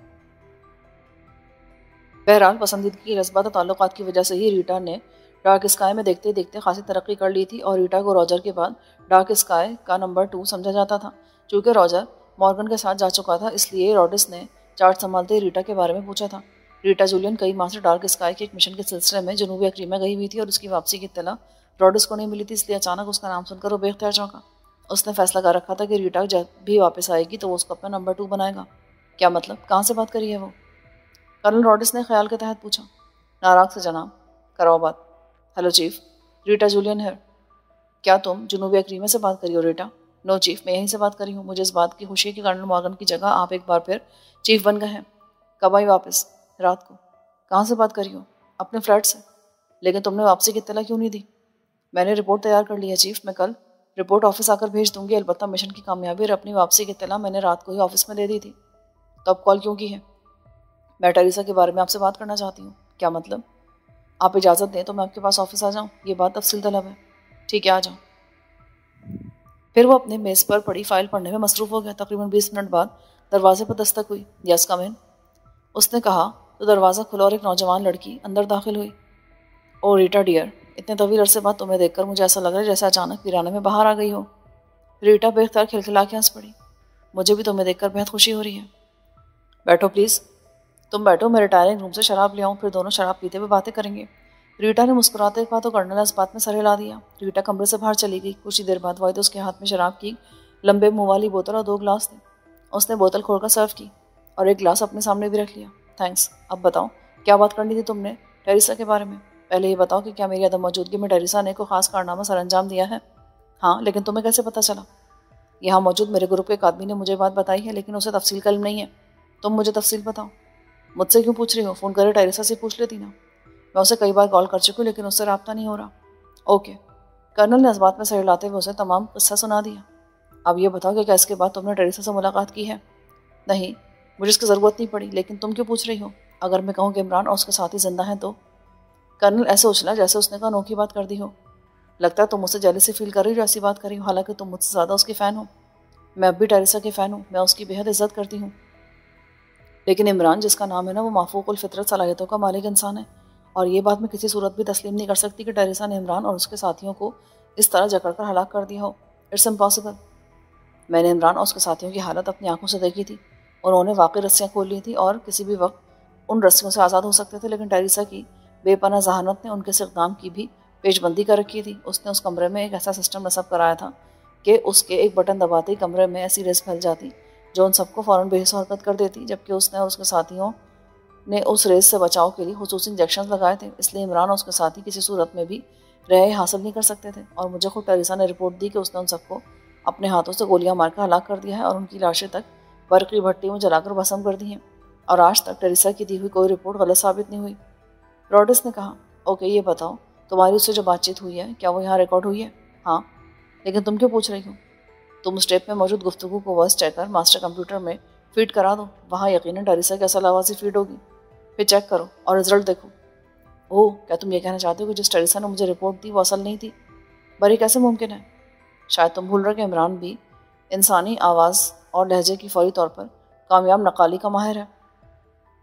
बहरहाल पसंदीदगी के जज्बात और ताल्लुकात की वजह से ही रीटा ने डार्क स्काई में देखते देखते खासी तरक्की कर ली थी, और रीटा को रॉजर के बाद डार्क स्काई का नंबर 2 समझा जाता था। चूँकि रॉजर मॉर्गन के साथ जा चुका था, इसलिए रॉडिस ने चार्ज संभालते ही रीटा के बारे में पूछा था। रीटा जूलियन कई माह से डार्क स्काई के एक मिशन के सिलसिले में जनूबी अफ्रीका में गई हुई थी, और उसकी वापसी की इत्तला रॉडिस को नहीं मिली थी, इसलिए अचानक उसका नाम सुनकर वो बेख्तियार चौंका। उसने फैसला कर रखा था कि रीटा जब भी वापस आएगी तो वो उसको अपना नंबर 2 बनाएगा। क्या मतलब? कहाँ से बात करी है वो? कर्नल रॉडिस ने ख्याल के तहत पूछा। नाराग से जनाब, कराओ बात। हेलो चीफ, रीटा जूलियन है। क्या तुम जनूबी अफ्रीका से बात करी हो रीटा? नो चीफ, मैं यहीं से बात करी हूँ। मुझे इस बात की खुशी है कि कर्नल मॉर्गन की जगह आप एक बार फिर चीफ बन गए हैं। कब आई वापस? रात को। कहाँ से बात करी हो? अपने फ्लैट से। लेकिन तुमने वापसी की इत्तला क्यों नहीं दी? मैंने रिपोर्ट तैयार कर ली है चीफ, मैं कल रिपोर्ट ऑफिस आकर भेज दूंगी। अलबत्ता मिशन की कामयाबी और अपनी वापसी की इत्तला मैंने रात को ही ऑफिस में दे दी थी। तो अब कॉल क्यों की है? मैं टेरेसा के बारे में आपसे बात करना चाहती हूँ। क्या मतलब? आप इजाज़त दें तो मैं आपके पास ऑफिस आ जाऊँ? ये बात तफसील तलब है। ठीक है, आ जाओ। फिर वो अपने मेज़ पर पड़ी फाइल पढ़ने में मसरूफ़ हो गया। तकरीबन 20 मिनट बाद दरवाजे पर दस्तक हुई। यस कम इन, उसने कहा तो दरवाज़ा खुला और एक नौजवान लड़की अंदर दाखिल हुई। ओ रीटा डियर, इतने तवील अरसे बाद तुम्हें देखकर मुझे ऐसा लग रहा है जैसे अचानक वीराने में बाहर आ गई हो। रीटा बेख्तियार खिलखिला के हंस पड़ी। मुझे भी तुम्हें देखकर बेहद खुशी हो रही है। बैठो प्लीज़। तुम बैठो, मैं रिटायरिंग रूम से शराब ले आऊँ, फिर दोनों शराब पीते हुए बातें करेंगे। रीटा ने मुस्कुराते कहा तो कर्नल इस बात में सर हिला दिया। रीटा कमरे से बाहर चली गई। कुछ ही देर बाद वाहिद उसके हाथ में शराब की लंबे मुंह वाली बोतल और 2 गिलास थे। उसने बोतल खोलकर सर्व की और एक गिलास अपने सामने भी रख लिया। थैंक्स। अब बताओ क्या बात करनी थी तुमने टेरिसा के बारे में? पहले ये बताओ कि क्या मेरी अदम मौजूदगी में टेरिसा ने कोई खास कारनामा सर अंजाम दिया है? हाँ, लेकिन तुम्हें कैसे पता चला? यहाँ मौजूद मेरे ग्रुप के एक आदमी ने मुझे बात बताई है, लेकिन उसे तफसील का इल्म नहीं है। तुम मुझे तफसील बताओ। मुझसे क्यों पूछ रही हो? फ़ोन करे टेरिसा से पूछ लेती ना। मैं उसे कई बार कॉल कर चुकी हूँ, लेकिन उससे रब्ता नहीं हो रहा। ओके। कर्नल ने इस बात में सर हिलाते हुए उसे तमाम किस्सा सुना दिया। अब ये बताओ कि क्या इसके बाद तुमने टेरिसा से मुलाकात की है? नहीं, मुझे इसकी ज़रूरत नहीं पड़ी, लेकिन तुम क्यों पूछ रही हो? अगर मैं कहूँ कि इमरान और उसके साथी जिंदा हैं तो? कर्नल ऐसे उछला जैसे उसने कहा अनोखी बात कर दी हो। लगता है तुम मुझसे जेलसी फील कर रही हो, ऐसी बात करी हो, हालांकि तुम मुझसे ज़्यादा उसकी फ़ैन हो। मैं अब भी टेरिसा की फ़ैन हूँ, मैं उसकी बेहद इज्जत करती हूँ। लेकिन इमरान जिसका नाम है ना, वो माफूकुल फितरत सलाहियतों का मालिक इंसान है, और ये बात मैं किसी सूरत भी तस्लीम नहीं कर सकती कि टेरिसा ने इमरान और उसके साथियों को इस तरह जकड़कर हलाक कर दिया हो। It's impossible. मैंने इमरान और उसके साथियों की हालत अपनी आंखों से देखी थी। उन्होंने वाकई रस्सियाँ खोल ली थी और किसी भी वक्त उन रस्सियों से आज़ाद हो सकते थे, लेकिन टेरिसा की बेपनाह जहानत ने उनके इस इक़दाम की भी पेशबंदी कर रखी थी। उसने उस कमरे में एक ऐसा सिस्टम नस्ब कराया था कि उसके एक बटन दबाते ही कमरे में ऐसी रेस फैल जाती जो उन सबको फ़ौरन बेहिस हरकत कर देती, जबकि उसने और उसके साथियों ने उस रेस से बचाव के लिए खुसूसी इंजेक्शन लगाए थे। इसलिए इमरान और उसके साथी किसी सूरत में भी रिहाई हासिल नहीं कर सकते थे, और मुझे खुद टेरिसा ने रिपोर्ट दी कि उसने उन सबको अपने हाथों से गोलियां मारकर हलाक कर दिया है और उनकी लाशें तक बर्क़ी भट्टी में जलाकर भस्म कर दी हैं, और आज तक टेरिसा की दी हुई कोई रिपोर्ट गलत साबित नहीं हुई। रॉडिस ने कहा, ओके, ये बताओ तुम्हारी उससे जो बातचीत हुई है क्या वो यहाँ रिकॉर्ड हुई है? हाँ। लेकिन तुम क्यों पूछ रही हो? तुम उस टेप में मौजूद गुफ्तगू को वॉइस चेकर मास्टर कंप्यूटर में फीड करा दो। वहाँ यकीनन टेरिसा की असल आवाज़ ही फीड होगी। फिर चेक करो और रिजल्ट देखो। ओह, क्या तुम ये कहना चाहते हो कि जिस टेरिसा ने मुझे रिपोर्ट दी वो असल नहीं थी? बरी कैसे मुमकिन है? शायद तुम भूल रहे कि इमरान भी इंसानी आवाज़ और लहजे की फौरी तौर पर कामयाब नकाली का माहिर है।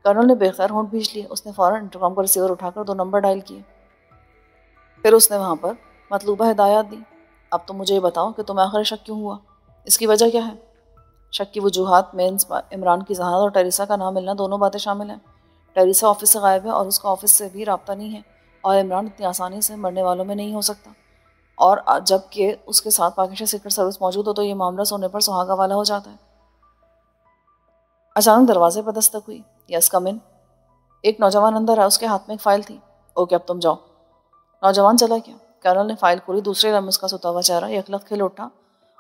कर्नल ने बेख्तियार होंठ भींच लिए। उसने फ़ौरन इंटरकॉम का रिसीवर उठाकर 2 नंबर डायल किए। फिर उसने वहाँ पर मतलूबा हिदायत दी। अब तो मुझे ये बताओ कि तुम्हें आखिर शक क्यों हुआ? इसकी वजह क्या है? शक की वजूहात में इमरान की जहानत और टेरिसा का नाम मिलना दोनों बातें शामिल हैं। टेरिसा ऑफिस से गायब है और उसका ऑफिस से भी रब्ता नहीं है, और इमरान इतनी आसानी से मरने वालों में नहीं हो सकता, और जबकि उसके साथ पाकिस्तान सीक्रेट सर्विस मौजूद हो तो ये मामला सोने पर सुहागा वाला हो जाता है। अचानक दरवाजे पर दस्तक हुई। यस, कम इन। एक नौजवान अंदर आया। उसके हाथ में एक फ़ाइल थी। ओके, अब तुम जाओ। नौजवान चला गया। कर्नल ने फ़ाइल खोली। दूसरे लम्हे उसका सोता हुआ चेहरा यकलख खिल उठा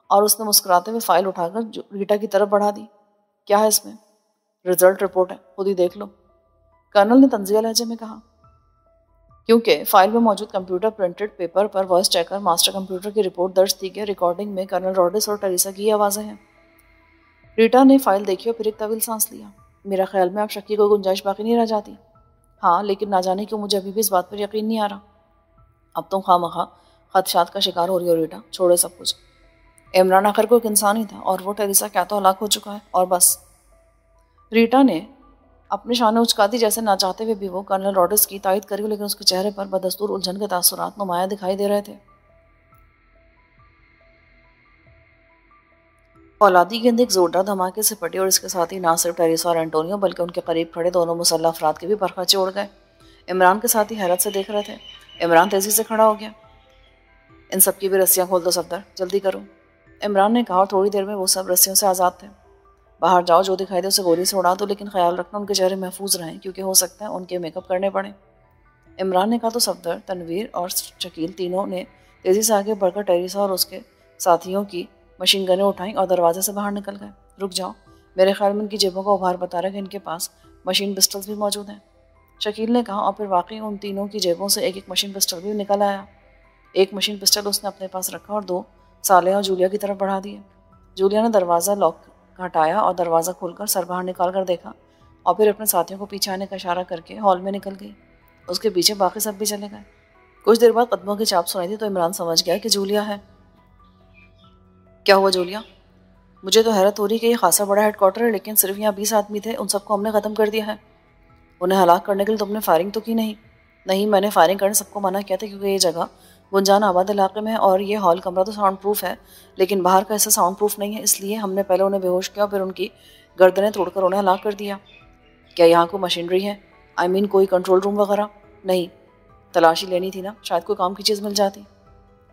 और उसने मुस्कुराते हुए फ़ाइल उठाकर रीटा की तरफ बढ़ा दी। क्या है इसमें? रिजल्ट रिपोर्ट है, खुद ही देख लो, कर्नल ने तंजिया लहजे में कहा। क्योंकि फाइल में मौजूद कंप्यूटर प्रिंटेड पेपर पर वॉइस चेकर मास्टर कंप्यूटर की रिपोर्ट दर्ज थी कि रिकॉर्डिंग में कर्नल रॉडिस और टेरिसा की आवाज़ें हैं। रीटा ने फाइल देखी और फिर एक तवील सांस लिया। मेरा ख्याल में अब शक की कोई गुंजाइश बाकी नहीं रह जाती। हाँ, लेकिन ना जाने क्यों मुझे अभी भी इस बात पर यकीन नहीं आ रहा। अब तुम खामखा खदशात का शिकार हो रही हो रीटा। छोड़ो सब कुछ। इमरान आखिर को एक इंसान ही था, और वो टेरिसा क्या तो हलाक हो चुका है, और बस। रीटा ने अपनी शान उचका दी, जैसे ना चाहते हुए भी वो कर्नल रॉडिस की तायद करी, लेकिन उसके चेहरे पर बदस्तूर उलझन के तासुरात नुमाया दिखाई दे रहे थे। औलादी गेंद एक जोरदार धमाके से फटी और इसके साथ ही ना सिर्फ टेरिसा और एंटोनियो बल्कि उनके करीब खड़े दोनों मुसल्लह अफराद के भी परखाचे उड़ गए। इमरान के साथ ही हैरत से देख रहे थे। इमरान तेजी से खड़ा हो गया। इन सब की भी रस्सियाँ खोल दो सफदर, जल्दी करो, इमरान ने कहा, और थोड़ी देर में वो सब रस्सियों से आज़ाद थे। बाहर जाओ, जो दिखाई दे उसे गोली से उड़ा दो, लेकिन ख्याल रखना उनके चेहरे महफूज रहें, क्योंकि हो सकता है उनके मेकअप करने पड़े। इमरान ने कहा तो सफदर, तनवीर और शकील तीनों ने तेज़ी से आगे बढ़कर टेरिसा और उसके साथियों की मशीन गनें उठाईं और दरवाजे से बाहर निकल गए। रुक जाओ, मेरे ख्याल में उनकी जेबों का उभार बता रहा है कि इनके पास मशीन पिस्टल्स भी मौजूद हैं, शकील ने कहा, और फिर वाकई उन तीनों की जेबों से एक एक मशीन पिस्टल भी निकल आया। एक मशीन पिस्टल उसने अपने पास रखा और 2 साले और जूलिया की तरफ बढ़ा दिए। जूलिया ने दरवाज़ा लॉक हटाया और दरवाज़ा खोलकर सर बाहर निकाल कर देखा, और फिर अपने साथियों को पीछे आने का इशारा करके हॉल में निकल गई। उसके पीछे बाकी सब भी चले गए। कुछ देर बाद कदमों की चाप सुनाई थी तो इमरान समझ गया कि जूलिया है। क्या हुआ जूलिया? मुझे तो हैरत हो रही कि ये खासा बड़ा हेडक्वार्टर है, लेकिन सिर्फ यहाँ 20 आदमी थे, उन सबको हमने ख़त्म कर दिया है। उन्हें हलाक करने के लिए तुमने फायरिंग तो की नहीं? नहीं, मैंने फायरिंग करने सबको मना किया था, क्योंकि ये जगह गुंजान आबाद इलाके में है और ये हॉल कमरा तो साउंड प्रूफ है, लेकिन बाहर का ऐसा साउंड प्रूफ नहीं है, इसलिए हमने पहले उन्हें बेहोश किया, फिर उनकी गर्दनें तोड़कर उन्हें हलाक कर दिया। क्या यहाँ कोई मशीनरी है? आई मीन कोई कंट्रोल रूम वगैरह? नहीं। तलाशी लेनी थी ना, शायद कोई काम की चीज़ मिल जाती।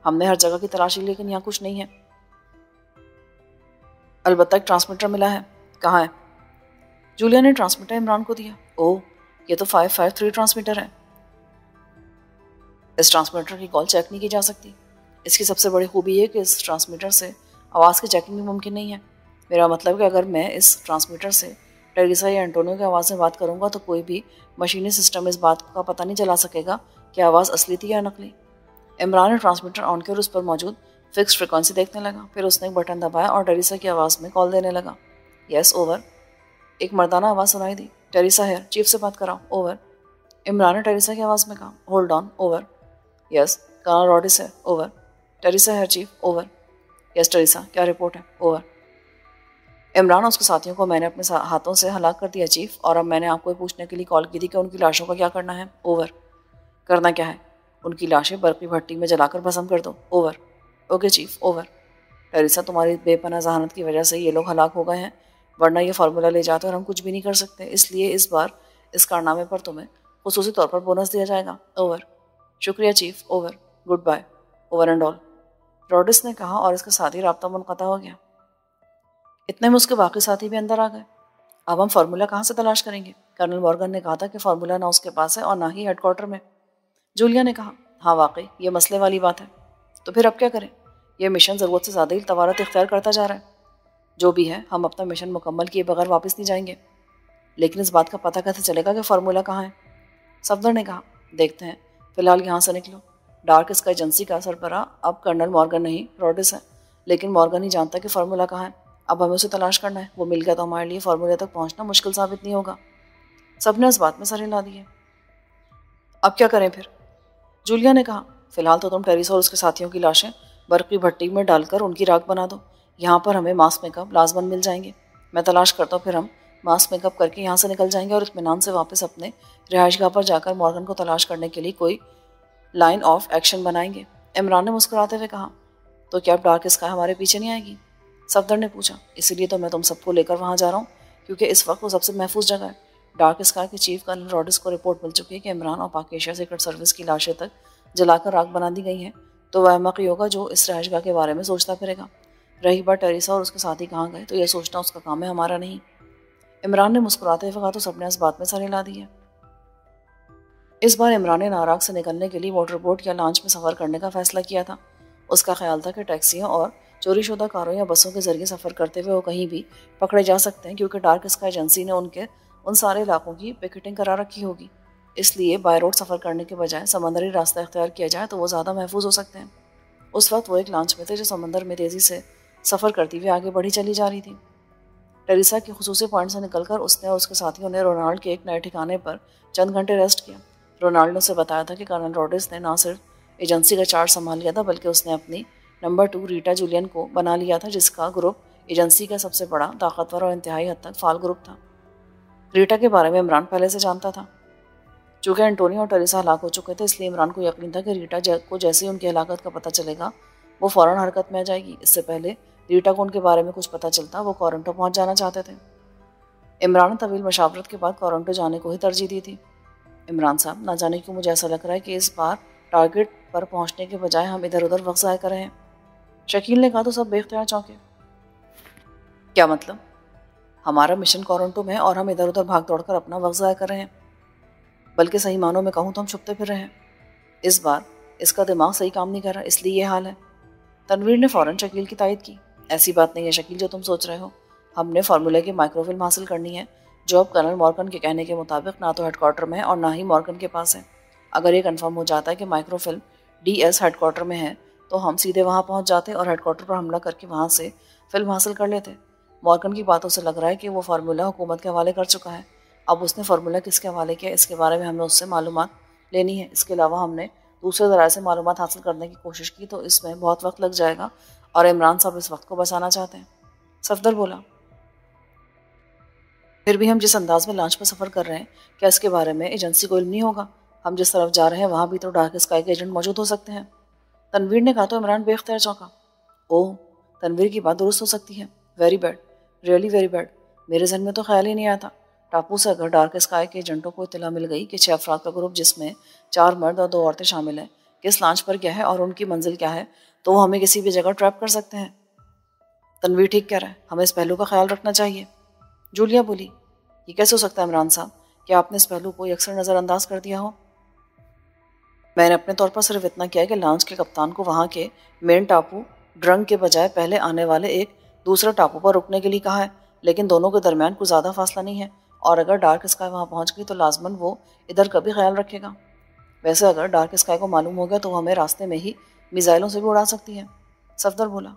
हमने हर जगह की तलाशी, लेकिन यहाँ कुछ नहीं है। अलबत्ता एक ट्रांसमीटर मिला है। कहाँ है? जूलिया ने ट्रांसमीटर इमरान को दिया। ओह, ये तो 553 ट्रांसमीटर है। इस ट्रांसमीटर की कॉल चेक नहीं की जा सकती। इसकी सबसे बड़ी खूबी है कि इस ट्रांसमीटर से आवाज़ की चेकिंग भी मुमकिन नहीं है। मेरा मतलब कि अगर मैं इस ट्रांसमीटर से टेरिसा या एंटोनियो की आवाज़ में बात करूंगा तो कोई भी मशीनी सिस्टम इस बात का पता नहीं चला सकेगा कि आवाज़ असली थी या नकली। इमरान ने ट्रांसमीटर ऑन किया और उस पर मौजूद फिक्स फ्रिक्वेंसी देखने लगा। फिर उसने एक बटन दबाया और टेरिसा की आवाज़ में कॉल देने लगा। Yes, over. एक मर्दाना आवाज़ सुनाई दी। टेरिसा है, चीफ से बात कराओ। ओवर। इमरान ने टेरिसा की आवाज़ में कहा। Hold on. Over. Yes, colonel Rodis है। ओवर। टेरिसा है चीफ। ओवर। यस टेरिसा, क्या रिपोर्ट है? ओवर। इमरान और उसके साथियों को मैंने अपने हाथों से हलाक कर दिया चीफ, और अब मैंने आपको पूछने के लिए कॉल की थी कि उनकी लाशों का क्या करना है। ओवर। करना क्या है? उनकी लाशें बर्फी भट्टी में जलाकर भस्म कर दो। Over. Okay chief. Over. Teresa, तुम्हारी बेपनाह जहानत की वजह से ये लोग हलाक हो गए हैं, वरना ये फार्मूला ले जाते और हम कुछ भी नहीं कर सकते, इसलिए इस बार इस कारनामे पर तुम्हें खुसूसी तौर पर बोनस दिया जाएगा। ओवर। शुक्रिया chief. Over. Good bye. Over and all, Rodis ने कहा, और इसके साथ ही राब्ता मुनक़ता हो गया। इतने में उसके बाकी साथी भी अंदर आ गए। अब हम फार्मूला कहाँ से तलाश करेंगे? कर्नल मॉर्गन ने कहा था कि फार्मूला ना उसके पास है और ना ही हेडक्वार्टर में। जूलिया ने कहा, हाँ वाकई ये मसले वाली बात है। तो फिर अब क्या करें? यह मिशन ज़रूरत से ज़्यादा ही तवारत इख्तियार करता जा रहा है। जो भी है, हम अपना मिशन मुकम्मल किए बगैर वापस नहीं जाएंगे। लेकिन इस बात का पता कैसे चलेगा कि फार्मूला कहाँ है? सफदर ने कहा, देखते हैं, फिलहाल यहाँ से निकलो। डार्क स्काई एजेंसी का सरबराह अब कर्नल मॉर्गन नहीं, रॉडिस है, लेकिन मॉर्गन ही जानता है कि फार्मूला कहाँ है। अब हमें उसे तलाश करना है। वो मिल गया तो हमारे लिए फार्मूले तक पहुंचना मुश्किल साबित नहीं होगा। सबने इस बात में सर हिला दिए। अब क्या करें फिर? जूलिया ने कहा, फिलहाल तो तुम टेरिसा और उसके साथियों की लाशें बर्फी भट्टी में डालकर उनकी राख बना दो। यहाँ पर हमें मास्क मेकअप लाजमन मिल जाएंगे। मैं तलाश करता हूँ, फिर हम मास्क मेकअप करके यहाँ से निकल जाएंगे और इत्मीनान से वापस अपने रिहाइशगाह पर जाकर मॉर्गन को तलाश करने के लिए कोई लाइन ऑफ एक्शन बनाएंगे। इमरान ने मुस्कुराते हुए कहा, तो क्या अब डार्क स्काई हमारे पीछे नहीं आएगी? सफदर ने पूछा, इसीलिए तो मैं तुम सबको लेकर वहाँ जा रहा हूँ, क्योंकि इस वक्त वो सबसे महफूज जगह है। डार्क स्काई के चीफ कर्नल रॉडिस को रिपोर्ट मिल चुकी है कि इमरान और पाक एशिया सीक्रेट सर्विस की लाशें तक जलाकर राख बना दी गई हैं। तो वह अहमक ही होगा जो इस रहायशगाह के बारे में सोचता फिरेगा। रही बात टेरिसा और उसके साथी कहाँ गए, तो यह सोचना उसका काम है, हमारा नहीं। इमरान ने मुस्कुराते हुए कहा, तो सबने इस बात में सर हिला दी है। इस बार इमरान ने नाराग से निकलने के लिए मोटर बोट या लॉन्च में सफ़र करने का फैसला किया था। उसका ख्याल था कि टैक्सियों और चोरीशुदा कारों या बसों के जरिए सफ़र करते हुए वो कहीं भी पकड़े जा सकते हैं, क्योंकि डार्क स्काई एजेंसी ने उन सारे इलाकों की पिकेटिंग करा रखी होगी। इसलिए बाय रोड सफ़र करने के बजाय समंदरी रास्ता इख्तियार किया जाए तो वो ज़्यादा महफूज हो सकते हैं। उस वक्त वो एक लॉन्च में थे जो समंदर में तेज़ी से सफ़र करती हुई आगे बढ़ी चली जा रही थी। टेरिसा के खुसूसी पॉइंट से निकलकर उसने और उसके साथियों ने रोनाल्ड के एक नए ठिकाने पर चंद घंटे रेस्ट किया। रोनाल्ड ने उसे बताया था कि कर्नल रॉडिस ने ना सिर्फ एजेंसी का चार्ज संभाल लिया था, बल्कि उसने अपनी नंबर 2 रीटा जूलियन को बना लिया था, जिसका ग्रुप एजेंसी का सबसे बड़ा, ताकतवर और इंतहाई हद तक फाल ग्रुप था। रीटा के बारे में इमरान पहले से जानता था। चूँकि एंटोनियो और टेरिसा हलाक हो चुके थे, इसलिए इमरान को यकीन था कि रीटा को जैसे ही उनकी हलाकत का पता चलेगा वो फ़ौरन हरकत में आ जाएगी। इससे पहले रीटा को उनके बारे में कुछ पता चलता, वो टोरंटो पहुँच जाना चाहते थे। इमरान ने तवील मशावरत के बाद टोरंटो जाने को ही तरजीह दी थी। इमरान साहब, ना जाने क्यों मुझे ऐसा लग रहा है कि इस बार टारगेट पर पहुंचने के बजाय हम इधर उधर वक्त ज़ाया कर रहे हैं। शकील ने कहा तो सब बेख्तियार चौंके। क्या मतलब? हमारा मिशन टोरंटो में और हम इधर उधर भाग दौड़ कर अपना वक्त ज़ाया कर रहे हैं, बल्कि सही मानों में कहूँ तो हम छुपते फिर रहे हैं। इस बार इसका दिमाग सही काम नहीं कर रहा, इसलिए ये हाल है। तनवीर ने फ़ौरन शकील की तायद की। ऐसी बात नहीं है शकील जो तुम सोच रहे हो। हमने फार्मूले की माइक्रोफिल्म हासिल करनी है, जो अब कर्नल मॉर्गन के कहने के मुताबिक ना तो हेडक्वार्टर में है और ना ही मॉर्गन के पास है। अगर ये कंफर्म हो जाता है कि माइक्रोफिल्म DS हेडक्वार्टर में है, तो हम सीधे वहाँ पहुँच जाते और हेडक्वार्टर पर हमला करके वहाँ से फिल्म हासिल कर लेते। मॉर्गन की बातों से लग रहा है कि वो फार्मूला हुकूमत के हवाले कर चुका है। अब उसने फार्मूला किसके हवाले किया, इसके बारे में हमें उससे मालूमात लेनी है। इसके अलावा हमने दूसरे ज़राए से मालूमात हासिल करने की कोशिश की, तो इसमें बहुत वक्त लग जाएगा और इमरान साहब इस वक्त को बचाना चाहते हैं। सफदर बोला, फिर भी हम जिस अंदाज में लॉन्च पर सफ़र कर रहे हैं, क्या इसके बारे में एजेंसी को इल्म नहीं होगा? हम जिस तरफ जा रहे हैं वहाँ भी तो डार्क स्काई के एजेंट मौजूद हो सकते हैं। तनवीर ने कहा तो इमरान बेख्तियार चौंका। ओह, तनवीर की बात दुरुस्त हो सकती है। Very bad, really very bad. मेरे जहन में तो ख्याल ही नहीं आया था। टापू से अगर डार्क स्काई के एजेंटों को इत्तला मिल गई कि 6 अफराद का ग्रुप जिसमें 4 मर्द और 2 औरतें शामिल हैं किस लॉन्च पर क्या है और उनकी मंजिल क्या है, तो वो हमें किसी भी जगह ट्रैप कर सकते हैं। तनवीर ठीक कह रहा है, हमें इस पहलू का ख्याल रखना चाहिए। जूलिया बोली, ये कैसे हो सकता है इमरान साहब, क्या आपने इस पहलू को अक्सर नज़रअंदाज कर दिया हो? मैंने अपने तौर पर सिर्फ इतना किया कि लॉन्च के कप्तान को वहाँ के मेन टापू ड्रंग के बजाय पहले आने वाले एक दूसरे टापू पर रुकने के लिए कहा है, लेकिन दोनों के दरमियान कोई ज़्यादा फासला नहीं है और अगर डार्क स्काई वहाँ पहुँच गई तो लाजमन वो इधर का भी ख्याल रखेगा। वैसे अगर डार्क स्काई को मालूम हो गया तो वो हमें रास्ते में ही मिसाइलों से भी उड़ा सकती है। सफदर बोला,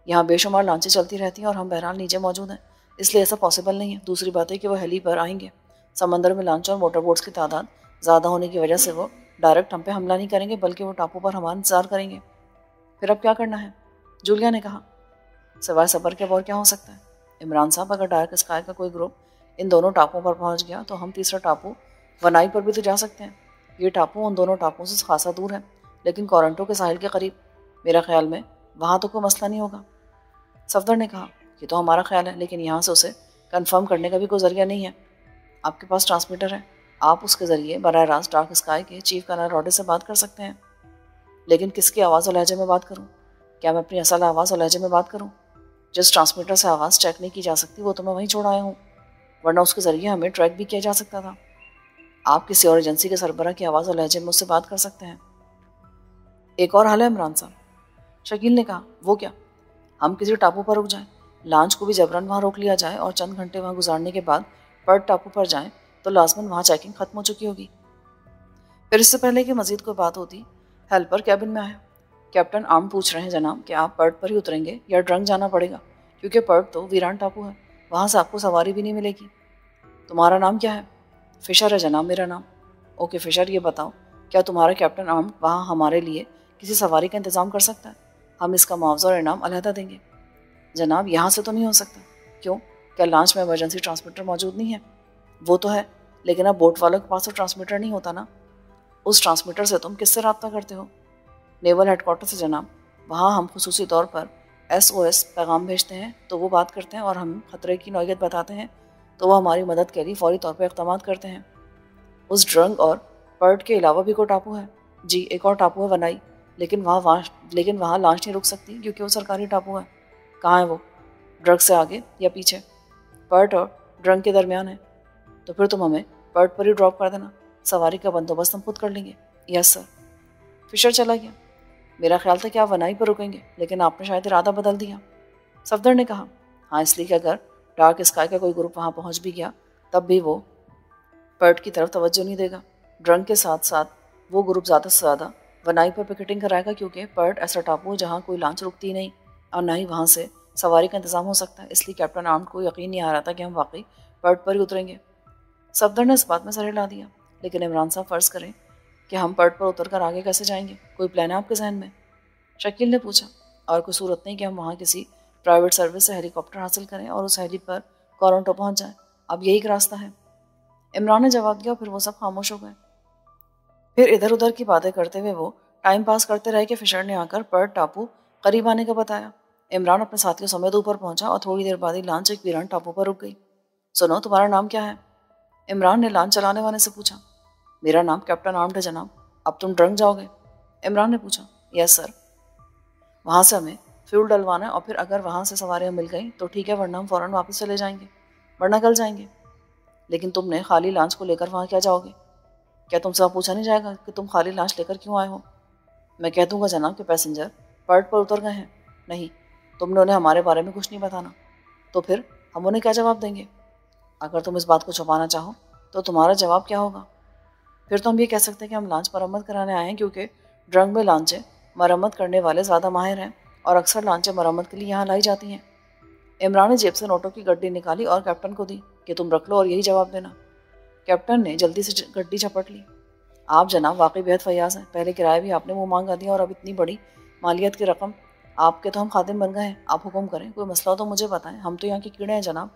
यहाँ बेशुमार लॉन्चें चलती रहती हैं और हम बहरहाल नीचे मौजूद हैं, इसलिए ऐसा पॉसिबल नहीं है। दूसरी बात है कि वो हेली पर आएंगे। समंदर में लॉन्च और मोटर बोट्स की तादाद ज़्यादा होने की वजह से वो डायरेक्ट हम पे हमला नहीं करेंगे, बल्कि वो टापू पर हमारा इंतजार करेंगे। फिर अब क्या करना है? जूलिया ने कहा, सिवाय सबर के और क्या हो सकता है इमरान साहब, अगर डार्क स्काई का कोई ग्रुप इन दोनों टापुओं पर पहुंच गया तो हम तीसरा टापू वनाई पर भी तो जा सकते हैं। ये टापू उन दोनों टापुओं से खासा दूर है, लेकिन कोरंटो के साहिल के करीब। मेरा ख्याल में वहाँ तो कोई मसला नहीं होगा। सफदर ने कहा, ये तो हमारा ख्याल है, लेकिन यहाँ से उसे कंफर्म करने का भी कोई जरिया नहीं है। आपके पास ट्रांसमीटर है, आप उसके ज़रिए बराह रास्त डार्क स्काई के चीफ कर्नल रॉडे से बात कर सकते हैं। लेकिन किसकी आवाज़ और लहजे में बात करूँ? क्या मैं अपनी असल आवाज़ और लहजे में बात करूँ? जिस ट्रांसमीटर से आवाज़ चेक नहीं की जा सकती वो तो मैं वहीं छोड़ आया हूँ, वरना उसके ज़रिए हमें ट्रैक भी किया जा सकता था। आप किसी और एजेंसी के सरबराह की आवाज़ और लहजे में उससे बात कर सकते हैं। एक और हाल है इमरान साहब, शकील ने कहा। वो क्या? हम किसी टापू पर रुक जाएं, लॉन्च को भी जबरन वहाँ रोक लिया जाए और चंद घंटे वहाँ गुजारने के बाद पर्ट टापू पर जाएं तो लाजमन वहाँ चेकिंग खत्म हो चुकी होगी। फिर इससे पहले कि मजीद कोई बात होती, हेल्पर कैबिन में आया। कैप्टन आर्म पूछ रहे हैं जनाब कि आप पर्ट पर ही उतरेंगे या ड्रंक जाना पड़ेगा, क्योंकि पर्ट तो वीरान टापू है, वहाँ से आपको सवारी भी नहीं मिलेगी। तुम्हारा नाम क्या है? फिशर है जनाब मेरा नाम। ओके फिशर, ये बताओ क्या तुम्हारा कैप्टन आर्म वहाँ हमारे लिए किसी सवारी का इंतज़ाम कर सकता है? हम इसका मुआवजा और इनाम अलहदा देंगे। जनाब यहाँ से तो नहीं हो सकता। क्यों? क्या लॉन्च में इमरजेंसी ट्रांसमीटर मौजूद नहीं है? वो तो है, लेकिन अब बोट वालों के पास तो ट्रांसमीटर नहीं होता ना। उस ट्रांसमीटर से तुम किससे रब्ता करते हो? नेवल हेडक्वार्टर से जनाब। वहाँ हम खुसूसी तौर पर SOS पैगाम भेजते हैं तो वो बात करते हैं और हम ख़तरे की नौयत बताते हैं तो वो हमारी मदद के लिए फौरी तौर पर इक़दाम करते हैं। उस ड्रंग और पर्ट के अलावा भी कोई टापू है? जी, एक और टापू है वनाई, लेकिन वहाँ लॉन्च नहीं रुक सकती क्योंकि वो सरकारी टापू है। कहाँ है वो? ड्रग से आगे या पीछे? पर्ट और ड्रंग के दरमियान है। तो फिर तुम हमें पर्ट पर ही ड्रॉप कर देना, सवारी का बंदोबस्त हम खुद कर लेंगे। Yes sir. फिशर चला गया। मेरा ख्याल था कि आप वनाई पर रुकेंगे, लेकिन आपने शायद इरादा बदल दिया। सफदर ने कहा, हाँ, इसलिए कि अगर डार्क स्काई का कोई ग्रुप वहाँ पहुँच भी गया तब भी वो पर्ट की तरफ तवज्जो नहीं देगा। ड्रंक के साथ साथ वो ग्रुप ज़्यादा से ज़्यादा वनाई पर पिकेटिंग कराएगा, क्योंकि पर्ट ऐसा टापू है जहाँ कोई लॉन्च रुकती नहीं और ना ही वहाँ से सवारी का इंतजाम हो सकता है। इसलिए कैप्टन आर्म को यकीन नहीं आ रहा था कि हम वाकई पर्ट पर ही उतरेंगे। सफदर ने इस बात में सर हिला दिया, लेकिन इमरान साहब फ़र्ज़ करें कि हम पर्ट पर उतर कर आगे कैसे जाएंगे? कोई प्लान है आपके जहन में? शकील ने पूछा। और कोई सूरत नहीं कि हम वहाँ किसी प्राइवेट सर्विस से हेलीकॉप्टर हासिल करें और उस हेली पर टोरंटो पहुँच जाएं। अब यही एक रास्ता है। इमरान ने जवाब दिया। फिर वो सब खामोश हो गए। फिर इधर उधर की बातें करते हुए वो टाइम पास करते रहे कि फिशर ने आकर पर्ट टापू करीब आने का बताया। इमरान अपने साथियों समेत ऊपर पहुंचा और थोड़ी देर बाद ही लॉन्च एक वीरान टापू पर रुक गई। सुनो, तुम्हारा नाम क्या है? इमरान ने लॉन्च चलाने वाले से पूछा। मेरा नाम कैप्टन आर्म्ड है जनाब। अब तुम ड्रंक जाओगे? इमरान ने पूछा। Yes sir. वहाँ से हमें फ्यूल डलवाना है और फिर अगर वहाँ से सवारियाँ मिल गई तो ठीक है, वरना हम फ़ौरन वापस चले जाएंगे, वरना कल जाएंगे। लेकिन तुमने खाली लॉन्च को लेकर वहाँ क्या जाओगे? क्या तुमसे पूछा नहीं जाएगा कि तुम खाली लॉन्च लेकर क्यों आए हो? मैं कह दूंगा जनाब कि पैसेंजर पर्ट पर उतर गए हैं। नहीं, तुमने उन्हें हमारे बारे में कुछ नहीं बताना। तो फिर हम उन्हें क्या जवाब देंगे? अगर तुम इस बात को छुपाना चाहो तो तुम्हारा जवाब क्या होगा? फिर तो हम ये कह सकते हैं कि हम लॉन्च मरम्मत कराने आए हैं, क्योंकि ड्रंक में लॉन्चें मरम्मत करने वाले ज़्यादा माहिर हैं और अक्सर लॉन्चें मरम्मत के लिए यहाँ लाई जाती हैं। इमरान ने जेब से नोटों की गड्डी निकाली और कैप्टन को दी कि तुम रख लो और यही जवाब देना। कैप्टन ने जल्दी से गड्डी झपट ली। आप जनाब वाकई बेहद फयाज हैं। पहले किराया भी आपने मुँह मांगा दिया और अब इतनी बड़ी मालियत की रकम। आपके तो हम खादिम बन गए हैं। आप हुक्म करें, कोई मसला हो तो मुझे बताएं। हम तो यहाँ के कीड़े हैं जनाब।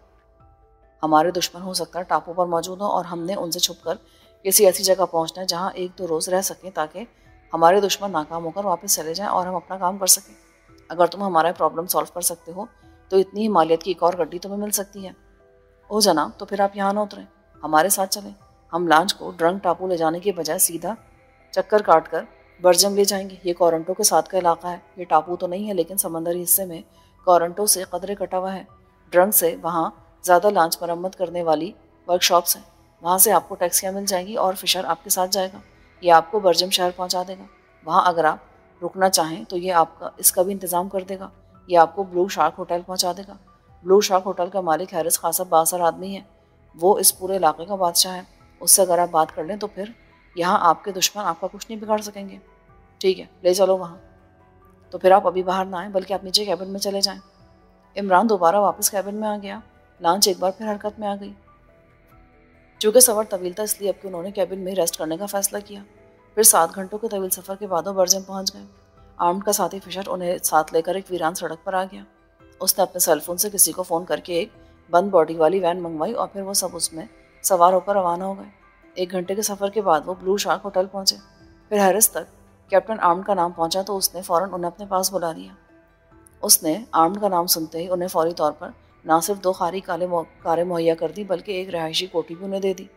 हमारे दुश्मन हो सकता है टापू पर मौजूद हो और हमने उनसे छुपकर किसी ऐसी जगह पहुँचना है जहाँ 1-2 रोज़ रह सकें, ताकि हमारे दुश्मन नाकाम होकर वापस चले जाएं और हम अपना काम कर सकें। अगर तुम हमारा प्रॉब्लम सॉल्व कर सकते हो तो इतनी ही मालियत की एक और गड्डी तुम्हें मिल सकती है। ओ जनाब, तो फिर आप यहाँ ना उतरें, हमारे साथ चलें। हम लॉन्च को ड्रंक टापू ले जाने के बजाय सीधा चक्कर काट कर बर्जम ले जाएंगे। ये कोरंटो के साथ का इलाका है। ये टापू तो नहीं है, लेकिन समंदरी हिस्से में कोरंटो से कदरे कटा हुआ है। ड्रंक से वहाँ ज़्यादा लॉन्च मरम्मत करने वाली वर्कशॉप्स हैं। वहाँ से आपको टैक्सियाँ मिल जाएंगी और फिशर आपके साथ जाएगा। ये आपको बर्जम शहर पहुँचा देगा। वहाँ अगर आप रुकना चाहें तो ये आपका इसका भी इंतज़ाम कर देगा। ये आपको ब्लू शार्क होटल पहुँचा देगा। ब्लू शार्क होटल का मालिक हैरिस खासा बासर आदमी है। वो इस पूरे इलाके का बादशाह है। उससे अगर आप बात कर लें तो फिर यहाँ आपके दुश्मन आपका कुछ नहीं बिगाड़ सकेंगे। ठीक है, ले चलो वहाँ। तो फिर आप अभी बाहर ना आएँ, बल्कि आप नीचे कैबिन में चले जाएँ। इमरान दोबारा वापस कैबिन में आ गया। लॉन्च एक बार फिर हरकत में आ गई। चूँकि सफ़र तवील था, इसलिए अब कि उन्होंने कैबिन में रेस्ट करने का फैसला किया। फिर 7 घंटों के तवील सफ़र के बाद वो बर्जम पहुँच गए। आर्म्ड का साथी फिशर उन्हें साथ लेकर एक वीरान सड़क पर आ गया। उसने अपने सेलफोन से किसी को फ़ोन करके एक बंद बॉडी वाली वैन मंगवाई और फिर वो सब उसमें सवार होकर रवाना हो गए। 1 घंटे के सफ़र के बाद वो ब्लू शार्क होटल पहुँचे। फिर हैरिस तक कैप्टन आर्म्ड का नाम पहुँचा तो उसने फ़ौरन उन्हें अपने पास बुला लिया। उसने आर्म्ड का नाम सुनते ही उन्हें फौरी तौर पर ना सिर्फ 2 खाली कारें मुहैया कर दी, बल्कि एक रिहायशी कोठी भी उन्हें दे दी।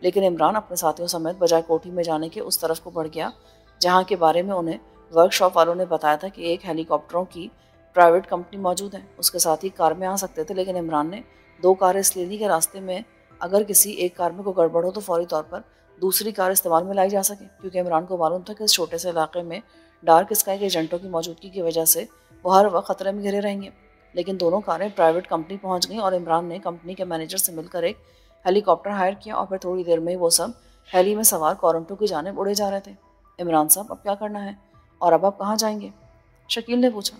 लेकिन इमरान अपने साथियों समेत बजाय कोठी में जाने के उस तरफ को बढ़ गया जहाँ के बारे में उन्हें वर्कशॉप वालों ने बताया था कि एक हेलीकॉप्टरों की प्राइवेट कंपनी मौजूद है। उसके साथ ही कार में आ सकते थे, लेकिन इमरान ने 2 कारें इसलिए ली कि रास्ते में अगर किसी एक कार में कोई गड़बड़ हो तो फौरी तौर पर दूसरी कार इस्तेमाल में लाई जा सके। क्योंकि इमरान को मालूम था कि इस छोटे से इलाके में डार्क स्काई के एजेंटों की मौजूदगी की वजह से वो हर वक्त खतरे में घिरे रहेंगे। लेकिन दोनों कारें प्राइवेट कंपनी पहुंच गईं और इमरान ने कंपनी के मैनेजर से मिलकर एक हेलीकॉप्टर हायर किया और फिर थोड़ी देर में ही वो सब हेली में सवार कोरंटो की जानिब उड़े जा रहे थे। इमरान साहब, अब क्या करना है और अब आप कहाँ जाएंगे? शकील ने पूछा।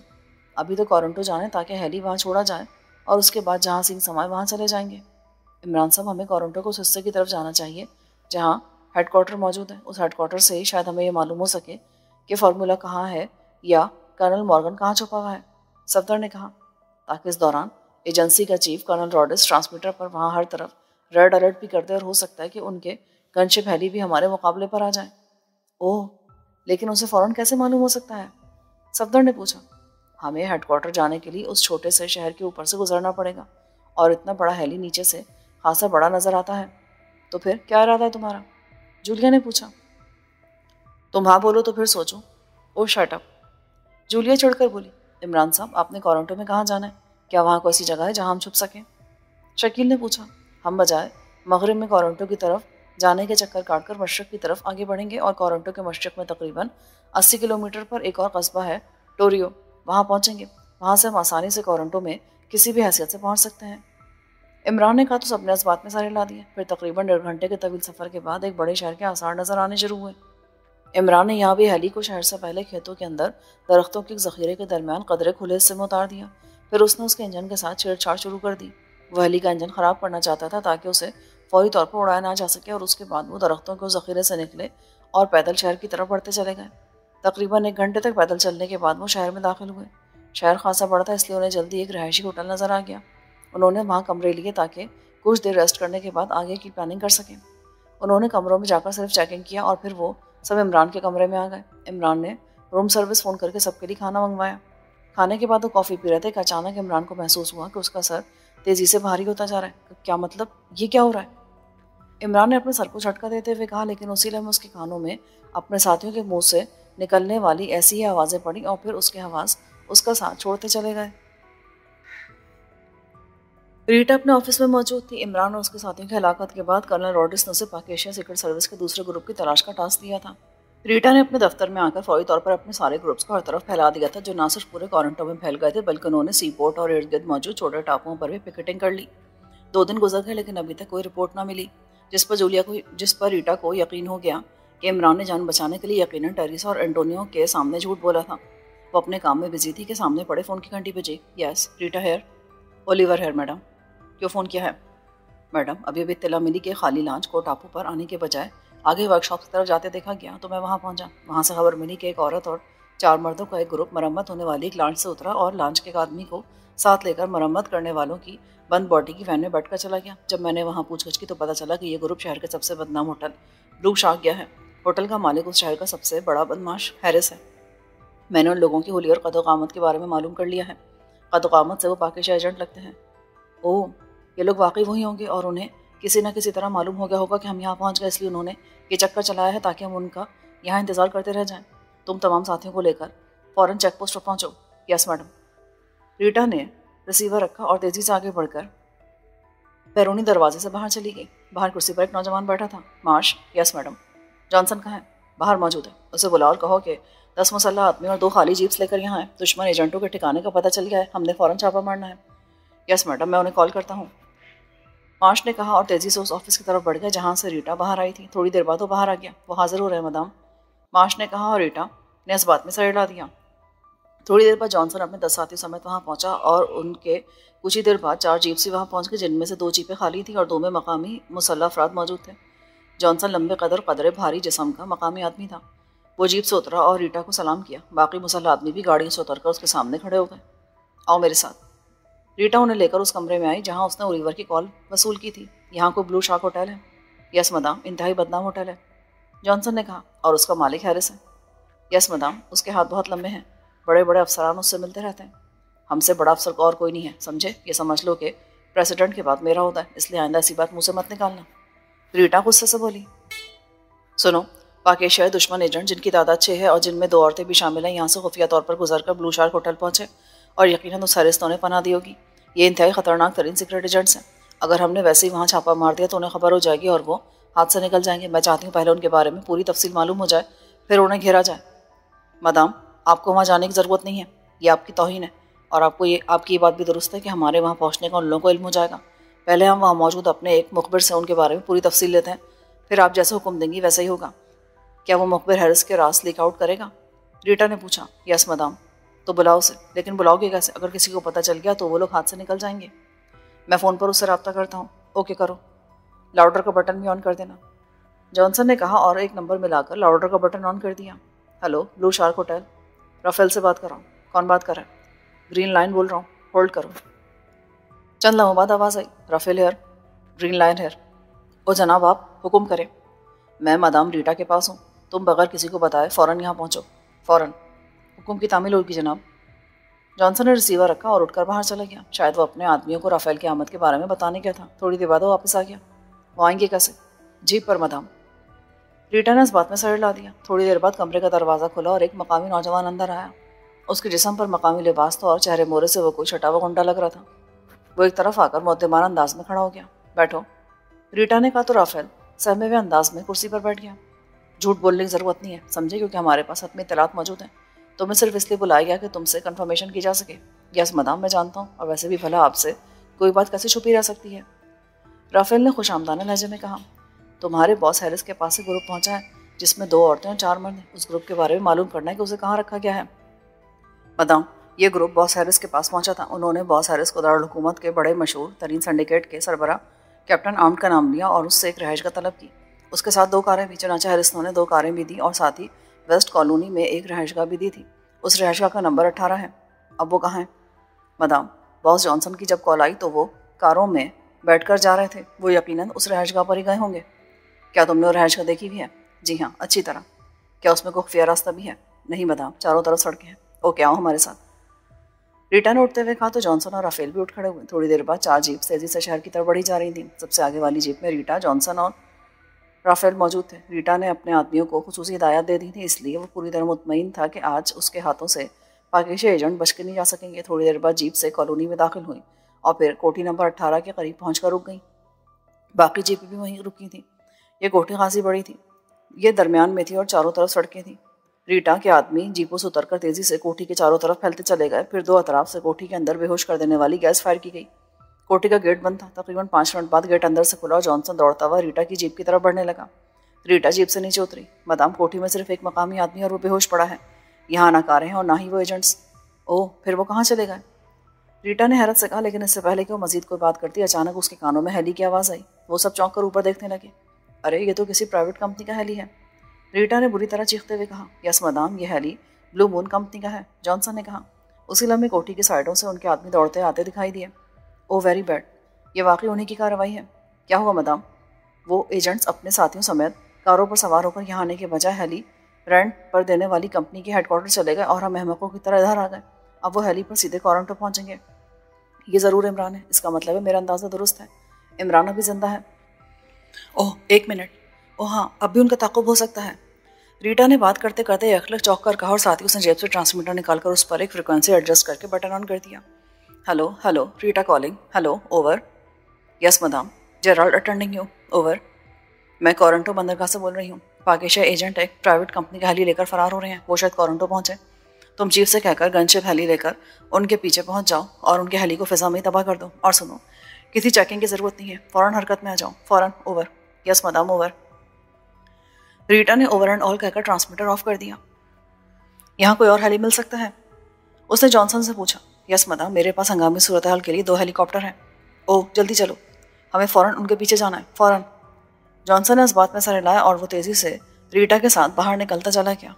अभी तो कोरंटो जाने ताकि हेली वहाँ छोड़ा जाए और उसके बाद जहाँ सीन समाए वहाँ चले जाएंगे। इमरान साहब, हमें कोरंटो को उस हिस्से की तरफ जाना चाहिए जहाँ हेडक्वार्टर मौजूद है। उस हेडक्वार्टर से ही शायद हमें ये मालूम हो सके कि फार्मूला कहाँ है या कर्नल मॉर्गन कहाँ छुपा हुआ है, सफदर ने कहा। ताकि इस दौरान एजेंसी का चीफ कर्नल रॉडिस ट्रांसमीटर पर वहाँ हर तरफ रेड अलर्ट भी कर दे और हो सकता है कि उनके गनशिप हेली भी हमारे मुकाबले पर आ जाए। ओह, लेकिन उसे फ़ौरन कैसे मालूम हो सकता है? सफदर ने पूछा। हमें हेडक्वार्टर जाने के लिए उस छोटे से शहर के ऊपर से गुजरना पड़ेगा और इतना बड़ा हेली नीचे से खासा बड़ा नज़र आता है। तो फिर क्या इरादा है तुम्हारा? जूलिया ने पूछा। तुम हाँ बोलो तो फिर सोचो। ओ शट अप, जूलिया चिढ़कर बोली। इमरान साहब, आपने कोरंटो में कहाँ जाना है? क्या वहाँ कोई ऐसी जगह है जहाँ हम छुप सकें? शकील ने पूछा। हम बजाय मगरिब में कोरंटो की तरफ जाने के चक्कर काटकर मशरक की तरफ आगे बढ़ेंगे और कोरंटो के मशरक में तकरीबन 80 किलोमीटर पर एक और कस्बा है टोरियो, वहाँ पहुँचेंगे। वहाँ से हम आसानी से कोरंटो में किसी भी हैसियत से पहुँच सकते हैं। इमरान ने कहा तो सबने इस बात में सारे ला दिए। फिर तकरीबन 1.5 घंटे के तवील सफ़र के बाद एक बड़े शहर के आसार नज़र आने शुरू हुए। इमरान ने यहाँ भी हेली को शहर से पहले खेतों के अंदर दरख्तों के ज़ख़ीरे के दरमियान कदरे खुले हिस्से में उतार दिया। फिर उसने उसके इंजन के साथ छेड़छाड़ शुरू कर दी। वह हेली का इंजन ख़राब करना चाहता था ताकि उसे फौरी तौर पर उड़ाया ना जा सके और उसके बाद वो दरख्तों के उस ज़ख़ीरे से निकले और पैदल शहर की तरफ बढ़ते चले गए। तकरीबन 1 घंटे तक पैदल चलने के बाद वो शहर में दाखिल हुए। शहर खासा बड़ा था, इसलिए उन्हें जल्दी एक रिहायशी होटल नज़र आ गया। उन्होंने वहाँ कमरे लिए ताकि कुछ देर रेस्ट करने के बाद आगे की प्लानिंग कर सकें। उन्होंने कमरों में जाकर सिर्फ चेकिंग किया और फिर वो सब इमरान के कमरे में आ गए। इमरान ने रूम सर्विस फ़ोन करके सबके लिए खाना मंगवाया। खाने के बाद वो कॉफ़ी पी रहे थे कि अचानक इमरान को महसूस हुआ कि उसका सर तेज़ी से भारी होता जा रहा है। क्या मतलब, ये क्या हो रहा है? इमरान ने अपने सर को झटका देते हुए कहा, लेकिन उसी लम्हे उसके कानों में अपने साथियों के मुंह से निकलने वाली ऐसी ही आवाज़ें पड़ी और फिर उसके आवाज़ उसका साथ छोड़ते चले गए। रीटा अपने ऑफिस में मौजूद थी। इमरान और उसके साथियों की हलाकत के बाद कर्नल रॉडिस ने उसे पाक एशिया सीक्रेट सर्विस के दूसरे ग्रुप की तलाश का टास्क दिया था। रीटा ने अपने दफ्तर में आकर फौरी तौर पर अपने सारे ग्रुप्स को हर तरफ फैला दिया था, जो न सिर्फ पूरे कोरंटो में फैल गए थे बल्कि उन्होंने सी पोर्ट और इर्द गिर्द मौजूद छोटे टापुओं पर भी पिकेटिंग कर ली। 2 दिन गुजर गए लेकिन अभी तक कोई रिपोर्ट ना मिली, जिस पर रीटा को यकीन हो गया कि इमरान ने जान बचाने के लिए यकीनन टेरिसा और एंटोनियो के सामने झूठ बोला था। वो अपने काम में बिजी थी कि सामने पड़े फ़ोन की घंटी बजी। Yes, Rita here. Oliver here madam. क्यों फ़ोन किया है? मैडम, अभी अभी इत्तला मिली कि खाली लॉन्च को टापू पर आने के बजाय आगे वर्कशॉप की तरफ जाते देखा गया, तो मैं वहाँ पहुँचा। वहाँ से खबर मिली कि एक औरत और 4 मर्दों का एक ग्रुप मरम्मत होने वाली एक लॉन्च से उतरा और लॉन्च के एक आदमी को साथ लेकर मरम्मत करने वालों की बंद बॉडी की वैन में बैठकर चला गया। जब मैंने वहाँ पूछगछ की तो पता चला कि ये ग्रुप शहर के सबसे बदनाम होटल ब्लू शार्क गया है। होटल का मालिक उस शहर का सबसे बड़ा बदमाश हैरिस है। मैंने उन लोगों की हुलिया और कदोकामत के बारे में मालूम कर लिया है। कदोकामत से वो पाकिस्तान एजेंट लगते हैं। ओह, ये लोग वाकई वही होंगे और उन्हें किसी न किसी तरह मालूम हो गया होगा कि हम यहाँ पहुँच गए, इसलिए उन्होंने ये चक्कर चलाया है ताकि हम उनका यहाँ इंतज़ार करते रह जाएं। तुम तमाम साथियों को लेकर फ़ौरन चेक पोस्ट पर पहुँचो। Yes madam. रीटा ने रिसीवर रखा और तेज़ी से आगे बढ़कर बैरूनी दरवाजे से बाहर चली गई। बाहर कुर्सी पर एक नौजवान बैठा था। मार्श। Yes madam. जॉनसन कहाँ है? बाहर मौजूद है। उसे बुलाओ और कहो कि 10 मुसल्लह आदमी और 2 खाली जीप्स लेकर यहाँ है। दुश्मन एजेंटों के ठिकाने का पता चल गया है, हमने फ़ौरन छापा मारना है। यस मैडम, मैं उन्हें कॉल करता हूँ, मार्श ने कहा और तेज़ी से उस ऑफिस की तरफ बढ़ गया जहाँ से रीटा बाहर आई थी। थोड़ी देर बाद वो बाहर आ गया। वो हाजिर हो रहे मदाम, मार्श ने कहा और रीटा ने इस बात में सर हिला दिया। थोड़ी देर बाद जॉनसन अपने 10 साथियों समेत वहाँ पहुँचा और उनके कुछ ही देर बाद 4 जीप से वहाँ पहुँच गए, जिनमें से 2 जीपें खाली थी और 2 में मकामी मुसल्लह अफराद मौजूद थे। जॉनसन लंबे कदर कदरे भारी जिस्म का मकामी आदमी था। वो जीप से उतरा और रीटा को सलाम किया। बाकी मुसल्लह आदमी भी गाड़ी से उतरकर उसके सामने खड़े हो गए। आओ मेरे साथ। रीटा उन्हें लेकर उस कमरे में आई जहाँ उसने ओलिवर की कॉल वसूल की थी। यहाँ कोई ब्लू शार्क होटल है? यस मदाम, इंतहाई बदनाम होटल है, जॉनसन ने कहा। और उसका मालिक हैरिस है? यस मदाम, उसके हाथ बहुत लंबे हैं, बड़े बड़े अफसरान उससे मिलते रहते हैं। हमसे बड़ा अफसर और कोई नहीं है, समझे? ये समझ लो कि प्रेसिडेंट के बाद मेरा होता है, इसलिए आइंदा ऐसी बात मुँह से मत निकालना। रीटा गुस्से से बोली। सुनो, पाकिस्तान दुश्मन एजेंट जिनकी तादाद 6 है और जिनमें 2 औरतें भी शामिल हैं, यहाँ से खुफिया तौर पर गुजरकर ब्लू शार्क होटल पहुँचे और यकीनन उस हैरिस ने उन्हें पनाह दी होगी। ये इंतहाई खतरनाक तरीन सीक्रेट एजेंट्स हैं। अगर हमने वैसे ही वहाँ छापा मार दिया तो उन्हें खबर हो जाएगी और वो हाथ से निकल जाएंगे। मैं चाहती हूँ पहले उनके बारे में पूरी तफसील मालूम हो जाए, फिर उन्हें घेरा जाए। मदाम, आपको वहाँ जाने की ज़रूरत नहीं है, ये आपकी तौहीन है। और आपकी ये बात भी दुरुस्त है कि हमारे वहाँ पहुँचने का उन लोगों को इल्म हो जाएगा। पहले हम वहाँ मौजूद अपने एक मुखबिर से उनके बारे में पूरी तफसील लेते हैं, फिर आप जैसे हुक्म देंगी वैसे ही होगा। क्या वो मुखबिर हैरिस के राज लीक आउट करेगा? रीटा ने पूछा। Yes madam. तो बुलाओ उसे। लेकिन बुलाओगे कैसे? अगर किसी को पता चल गया तो वो लोग हाथ से निकल जाएंगे। मैं फ़ोन पर उससे रब्ता करता हूँ। ओके करो। लाउडर का बटन भी ऑन कर देना, जॉनसन ने कहा और एक नंबर मिलाकर लाउडर का बटन ऑन कर दिया। Hello, blue shark hotel, Rafael से बात कर रहा हूँ। कौन बात कर रहा है? ग्रीन लाइन बोल रहा हूँ, होल्ड करो। चंद लम्हों बाद आवाज़ आई। Rafael here, green line here. ओ जनाब, आप हुक्म करें। मैं मदाम रीटा के पास हूँ, तुम बगैर किसी को बताए फ़ौरन यहाँ पहुँचो, फ़ौरन। हुक्म की तामील होगी जनाब। जॉनसन ने रिसीवर रखा और उठकर बाहर चला गया। शायद वो अपने आदमियों को राफेल की आमद के बारे में बताने गया था। थोड़ी देर बाद वो वापस आ गया। वो आएंगे कैसे? जीप पर मदाम। रीटा ने इस बात में सर ला दिया। थोड़ी देर बाद कमरे का दरवाज़ा खुला और एक मकामी नौजवान अंदर आया। उसके जिस्म पर मकामी लिबास था और चेहरे मोहरे से वो कोई छटा हुआ गुंडा लग रहा था। वो एक तरफ आकर मुद्देमाना अंदाज में खड़ा हो गया। बैठो, रीटा ने कहा तो राफेल सहमे हुए अंदाज में कुर्सी पर बैठ गया। झूठ बोलने की ज़रूरत नहीं है, समझे, क्योंकि हमारे पास हतमी इत्तलात मौजूद हैं। तुम्हें सिर्फ इसलिए बुलाया गया कि तुमसे कंफर्मेशन की जा सके। यस मदाम, मैं जानता हूँ, और वैसे भी भला आपसे कोई बात कैसे छुपी रह सकती है? राफेल ने खुशामदाना लहजे में कहा। तुम्हारे बॉस हैरिस के पास से ग्रुप पहुंचा है जिसमें 2 औरतें और 4 मर्द हैं। उस ग्रुप के बारे में मालूम करना है कि उसे कहाँ रखा गया है। मदाम, ये ग्रुप बॉस हैरिस के पास पहुंचा था। उन्होंने बॉस हैरिस को दारुल हुकूमत के बड़े मशहूर तरीन सिंडिकेट के सरबराह कैप्टन आर्म्ड का नाम लिया और उससे एक रहायश का तलब की। उसके साथ 2 कारें भी। चनाचा हैरिस ने 2 कारें भी दी और साथ ही वेस्ट कॉलोनी में एक रहायशगाह भी दी थी। उस रहायशगाह का नंबर 18 है। अब वो कहाँ है? मदाम, बॉस जॉनसन की जब कॉल आई तो वो कारों में बैठकर जा रहे थे। वो यकीनन उस रहायशगाह पर ही गए होंगे। क्या तुमने वो रहायशगाह देखी भी है? जी हाँ, अच्छी तरह। क्या उसमें कोई खुफिया रास्ता भी है? नहीं मदाम, चारों तरफ सड़कें हैं। ओके, आओ हमारे साथ। रीटा ने उठते हुए कहा तो जॉनसन और राफेल भी उठ खड़े हुए। थोड़ी देर बाद 4 जीप तेजी से शहर की तरफ बढ़ी जा रही थी। सबसे आगे वाली जीप में रीटा, जॉनसन और राफेल मौजूद थे। रीटा ने अपने आदमियों को खुसूसी हिदायत दे दी थी, इसलिए वो पूरी तरह मुतमईन था कि आज उसके हाथों से पाकिस्तानी एजेंट बच के नहीं जा सकेंगे। थोड़ी देर बाद जीप से कॉलोनी में दाखिल हुई और फिर कोठी नंबर 18 के करीब पहुंचकर रुक गई। बाकी जीपें भी वहीं रुकी थी। ये कोठी खासी बड़ी थी, ये दरमियान में थी और चारों तरफ सड़कें थीं। रीटा के आदमी जीपों से उतरकर तेजी से कोठी के चारों तरफ फैलते चले गए। फिर 2 अतराफ से कोठी के अंदर बेहोश कर देने वाली गैस फायर की गई। कोठी का गेट बंद था। तकरीबन 5 मिनट बाद गेट अंदर से खुला और जॉनसन दौड़ता हुआ रीटा की जीप की तरफ बढ़ने लगा। रीटा जीप से नीचे उतरी। मदाम, कोठी में सिर्फ एक मकामी आदमी और वो बेहोश पड़ा है। यहाँ ना कारें हैं और ना ही वो एजेंट्स। ओह, फिर वो कहाँ चले गए? रीटा ने हैरत से कहा, लेकिन इससे पहले कि वो मजीद कोई बात करती अचानक उसके कानों में हेली की आवाज़ आई। वो सब चौंक कर ऊपर देखने लगे। अरे, ये तो किसी प्राइवेट कंपनी का हेली है। रीटा ने बुरी तरह चीखते हुए कहा। यस मदाम, ये हेली ब्लू मून कंपनी का है, जॉनसन ने कहा। उसी लम्हे कोठी की साइडों से उनके आदमी दौड़ते आते दिखाई दिए। ओह वेरी बैड, ये वाकई उन्हीं की कार्रवाई है। क्या हुआ मदाम? वो एजेंट्स अपने साथियों समेत कारों पर सवार होकर यहाँ आने के बजाय हेली रेंट पर देने वाली कंपनी के हेडक्वार्टर चले गए और हम अहमकों की तरह इधर आ गए। अब वो हेली पर सीधे टोरंटो पहुँचेंगे। ये ज़रूर इमरान है। इसका मतलब है मेरा अंदाज़ा दुरुस्त है, इमरान अभी जिंदा है। ओह 1 मिनट, ओह हाँ, अब भी उनका ताक़ुब हो सकता है। रीटा ने बात करते करते यकलक चौंक कर कहा और साथ ही उसने जेब से ट्रांसमीटर निकालकर उस पर एक फ्रिक्वेंसी एडजस्ट करके बटन ऑन कर दिया। Hello hello, Rita calling, hello, over. Yes madam, Gerald attending you, over. मैं टोरंटो बंदरगाह से बोल रही हूँ। पाकिस्तान एजेंट एक प्राइवेट कंपनी का हेली लेकर फरार हो रहे हैं। वो शायद टोरंटो पहुंचे। तुम चीफ से कहकर गनशिप हेली लेकर उनके पीछे पहुंच जाओ और उनके हेली को फिजा में ही तबाह कर दो। और सुनो, किसी चेकिंग की जरूरत नहीं है, फौरन हरकत में आ जाओ, फौरन, over. Yes madam, over. Rita ने ओवर एंड ऑल कहकर ट्रांसमीटर ऑफ कर दिया। यहाँ कोई और हेली मिल सकता है? उसने जॉनसन से पूछा। यस मदाम, मेरे पास हंगामी सूरत हाल के लिए 2 हेलीकॉप्टर हैं। ओह, जल्दी चलो, हमें फौरन उनके पीछे जाना है, फौरन। जॉनसन ने इस बात में सर हिलाया और वो तेजी से रीटा के साथ बाहर निकलता चला गया।